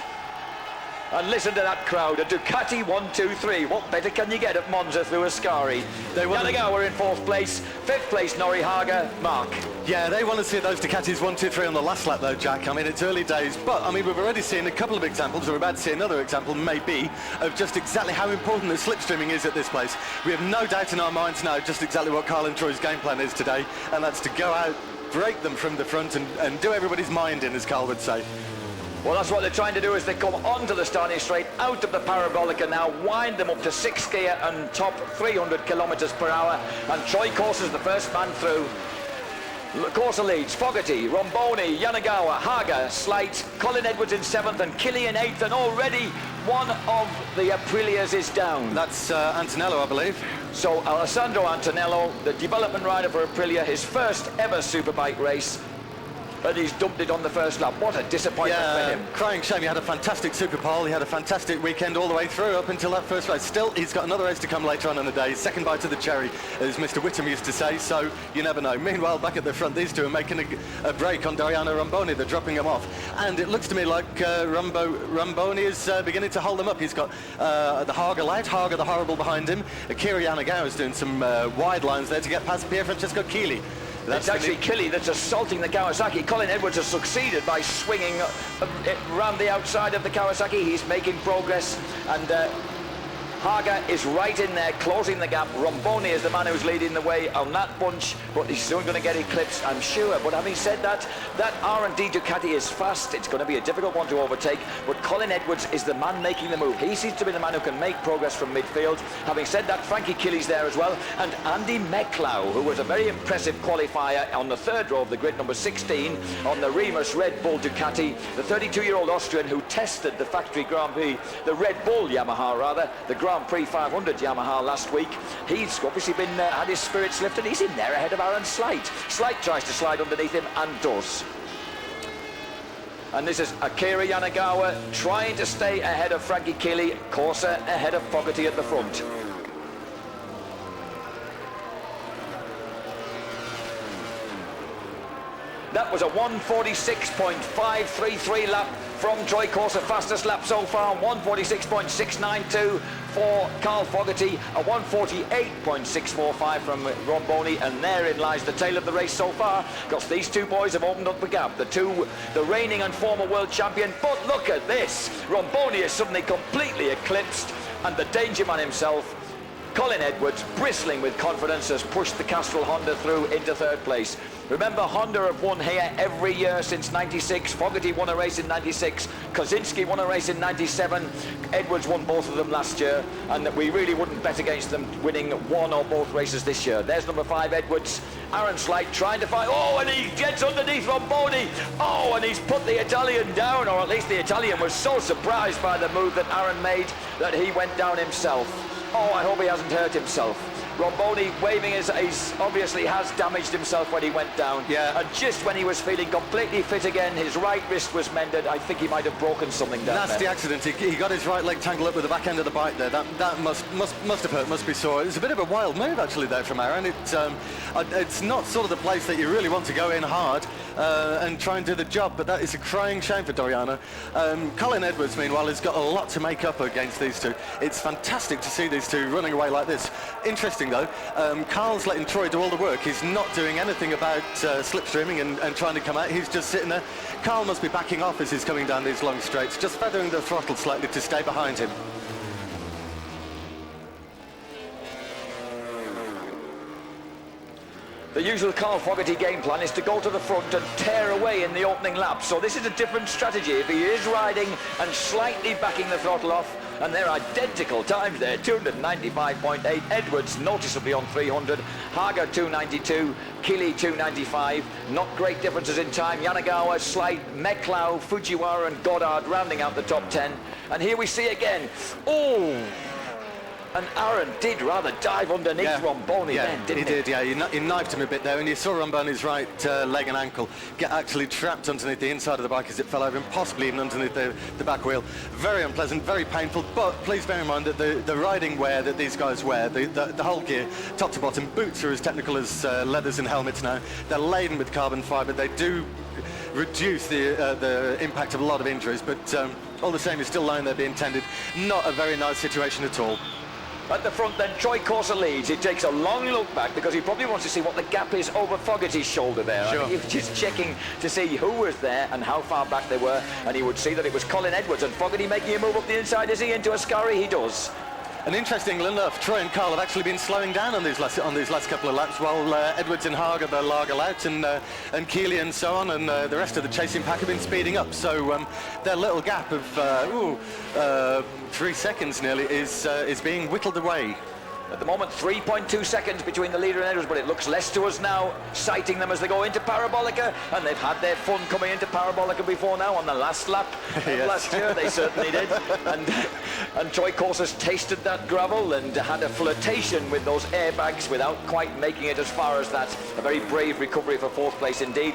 And listen to that crowd, a Ducati 1-2-3. What better can you get at Monza through Ascari? Yanagawa in 4th place, 5th place Nori Haga, Mark. Yeah, they want to see those Ducatis 1-2-3 on the last lap though, Jack. I mean, it's early days, but I mean, we've already seen a couple of examples. We're about to see another example, maybe, of just exactly how important the slipstreaming is at this place. We have no doubt in our minds now just exactly what Carl and Troy's game plan is today, and that's to go out, break them from the front and do everybody's mind in, as Carl would say. Well, that's what they're trying to do, is they come onto the starting straight, out of the parabolic, and now wind them up to 6th gear and top 300 kilometres per hour. And Troy Corser's the first man through. Corser leads, Fogarty, Romboni, Yanagawa, Haga, Slight, Colin Edwards in 7th and Killy in 8th, and already one of the Aprilias is down. That's Antonello, I believe. So Alessandro Antonello, the development rider for Aprilia, his first ever Superbike race, and he's dumped it on the first lap. What a disappointment for him. Crying shame. He had a fantastic Super Pole. He had a fantastic weekend all the way through up until that first race. Still, he's got another race to come later on in the day. Second bite of the cherry, as Mr. Whittam used to say, so you never know. Meanwhile, back at the front, these two are making a break on Doriano Romboni. They're dropping him off. And it looks to me like Romboni is beginning to hold them up. He's got the Haga light, Haga the horrible behind him. Akira Yanagawa is doing some wide lines there to get past Pier Francesco Chili. It's actually Killy that's assaulting the Kawasaki. Colin Edwards has succeeded by swinging around the outside of the Kawasaki. He's making progress, and Haga is right in there, closing the gap. Romboni is the man who's leading the way on that bunch, but he's soon going to get eclipsed, I'm sure. But having said that, that R&D Ducati is fast. It's going to be a difficult one to overtake, but Colin Edwards is the man making the move. He seems to be the man who can make progress from midfield. Having said that, Frankie Killy's there as well, and Andy Mecklau, who was a very impressive qualifier on the 3rd row of the grid, number 16, on the Remus Red Bull Ducati, the 32-year-old Austrian who tested the factory Grand Prix, the Red Bull Yamaha rather, the Grand Prix 500 Yamaha last week. He's obviously been had his spirits lifted. He's in there ahead of Aaron Slight. Slight tries to slide underneath him and does. And this is Akira Yanagawa trying to stay ahead of Frankie Killy. Corser ahead of Fogarty at the front. That was a 1:46.533 lap from Troy Corser, fastest lap so far. 1:46.692 for Carl Fogarty, a 1:48.645 from Romboni, and therein lies the tail of the race so far, because these two boys have opened up the gap. The reigning and former world champion. But look at this, Romboni is suddenly completely eclipsed, and the danger man himself, Colin Edwards, bristling with confidence, has pushed the Castrol Honda through into 3rd place. Remember, Honda have won here every year since 96. Fogarty won a race in 96. Kozinski won a race in 97. Edwards won both of them last year, and that we really wouldn't bet against them winning one or both races this year. There's number 5, Edwards. Aaron Slight trying to find... Oh, and he gets underneath Romboni. Oh, and he's put the Italian down, or at least the Italian was so surprised by the move that Aaron made that he went down himself. Oh, I hope he hasn't hurt himself. Romboni waving his obviously has damaged himself when he went down. Yeah. And just when he was feeling completely fit again, his right wrist was mended. I think he might have broken something down Nasty there. accident. He got his right leg tangled up with the back end of the bike there. That must have hurt, must be sore. It was a bit of a wild move actually there from Aaron. It's not sort of the place that you really want to go in hard and try and do the job, but that is a crying shame for Doriano. Colin Edwards, meanwhile, has got a lot to make up against these two. It's fantastic to see these two running away like this. Interesting though, Carl's letting Troy do all the work. He's not doing anything about slipstreaming and trying to come out. He's just sitting there. Carl must be backing off as he's coming down these long straights, just feathering the throttle slightly to stay behind him. The usual Carl Fogarty game plan is to go to the front and tear away in the opening lap. So this is a different strategy. If he is riding and slightly backing the throttle off, and they're identical times there, 295.8, Edwards noticeably on 300, Hager 292, Kili 295, not great differences in time, Yanagawa, slight, Meklau, Fujiwara and Goddard rounding out the top 10. And here we see again, oh! And Aaron did rather dive underneath Romboni then, didn't he? He did, yeah. He knifed him a bit there, and you saw Romboni's right leg and ankle get actually trapped underneath the inside of the bike as it fell over, and possibly even underneath the back wheel. Very unpleasant, very painful, but please bear in mind that the riding wear that these guys wear, the whole gear, top to bottom, boots are as technical as leathers and helmets now. They're laden with carbon fibre. They do reduce the impact of a lot of injuries, but all the same, you're still lying there being tended. Not a very nice situation at all. At the front then, Troy Corser leads. He takes a long look back because he probably wants to see what the gap is over Fogarty's shoulder there. Sure. I think he was just checking to see who was there and how far back they were, and he would see that it was Colin Edwards, and Fogarty making a move up the inside. Is he into Ascari? He does. And interestingly enough, Troy and Carl have actually been slowing down on these last couple of laps, while Edwards and Hager, the Lager out, and Keeley and so on, and the rest of the chasing pack have been speeding up. So their little gap of 3 seconds nearly is being whittled away. At the moment, 3.2 seconds between the leader and Edwards, but it looks less to us now, sighting them as they go into Parabolica, and they've had their fun coming into Parabolica before now on the last lap of last year. They certainly did. And Troy Corser's tasted that gravel and had a flirtation with those airbags without quite making it as far as that. A very brave recovery for fourth place indeed.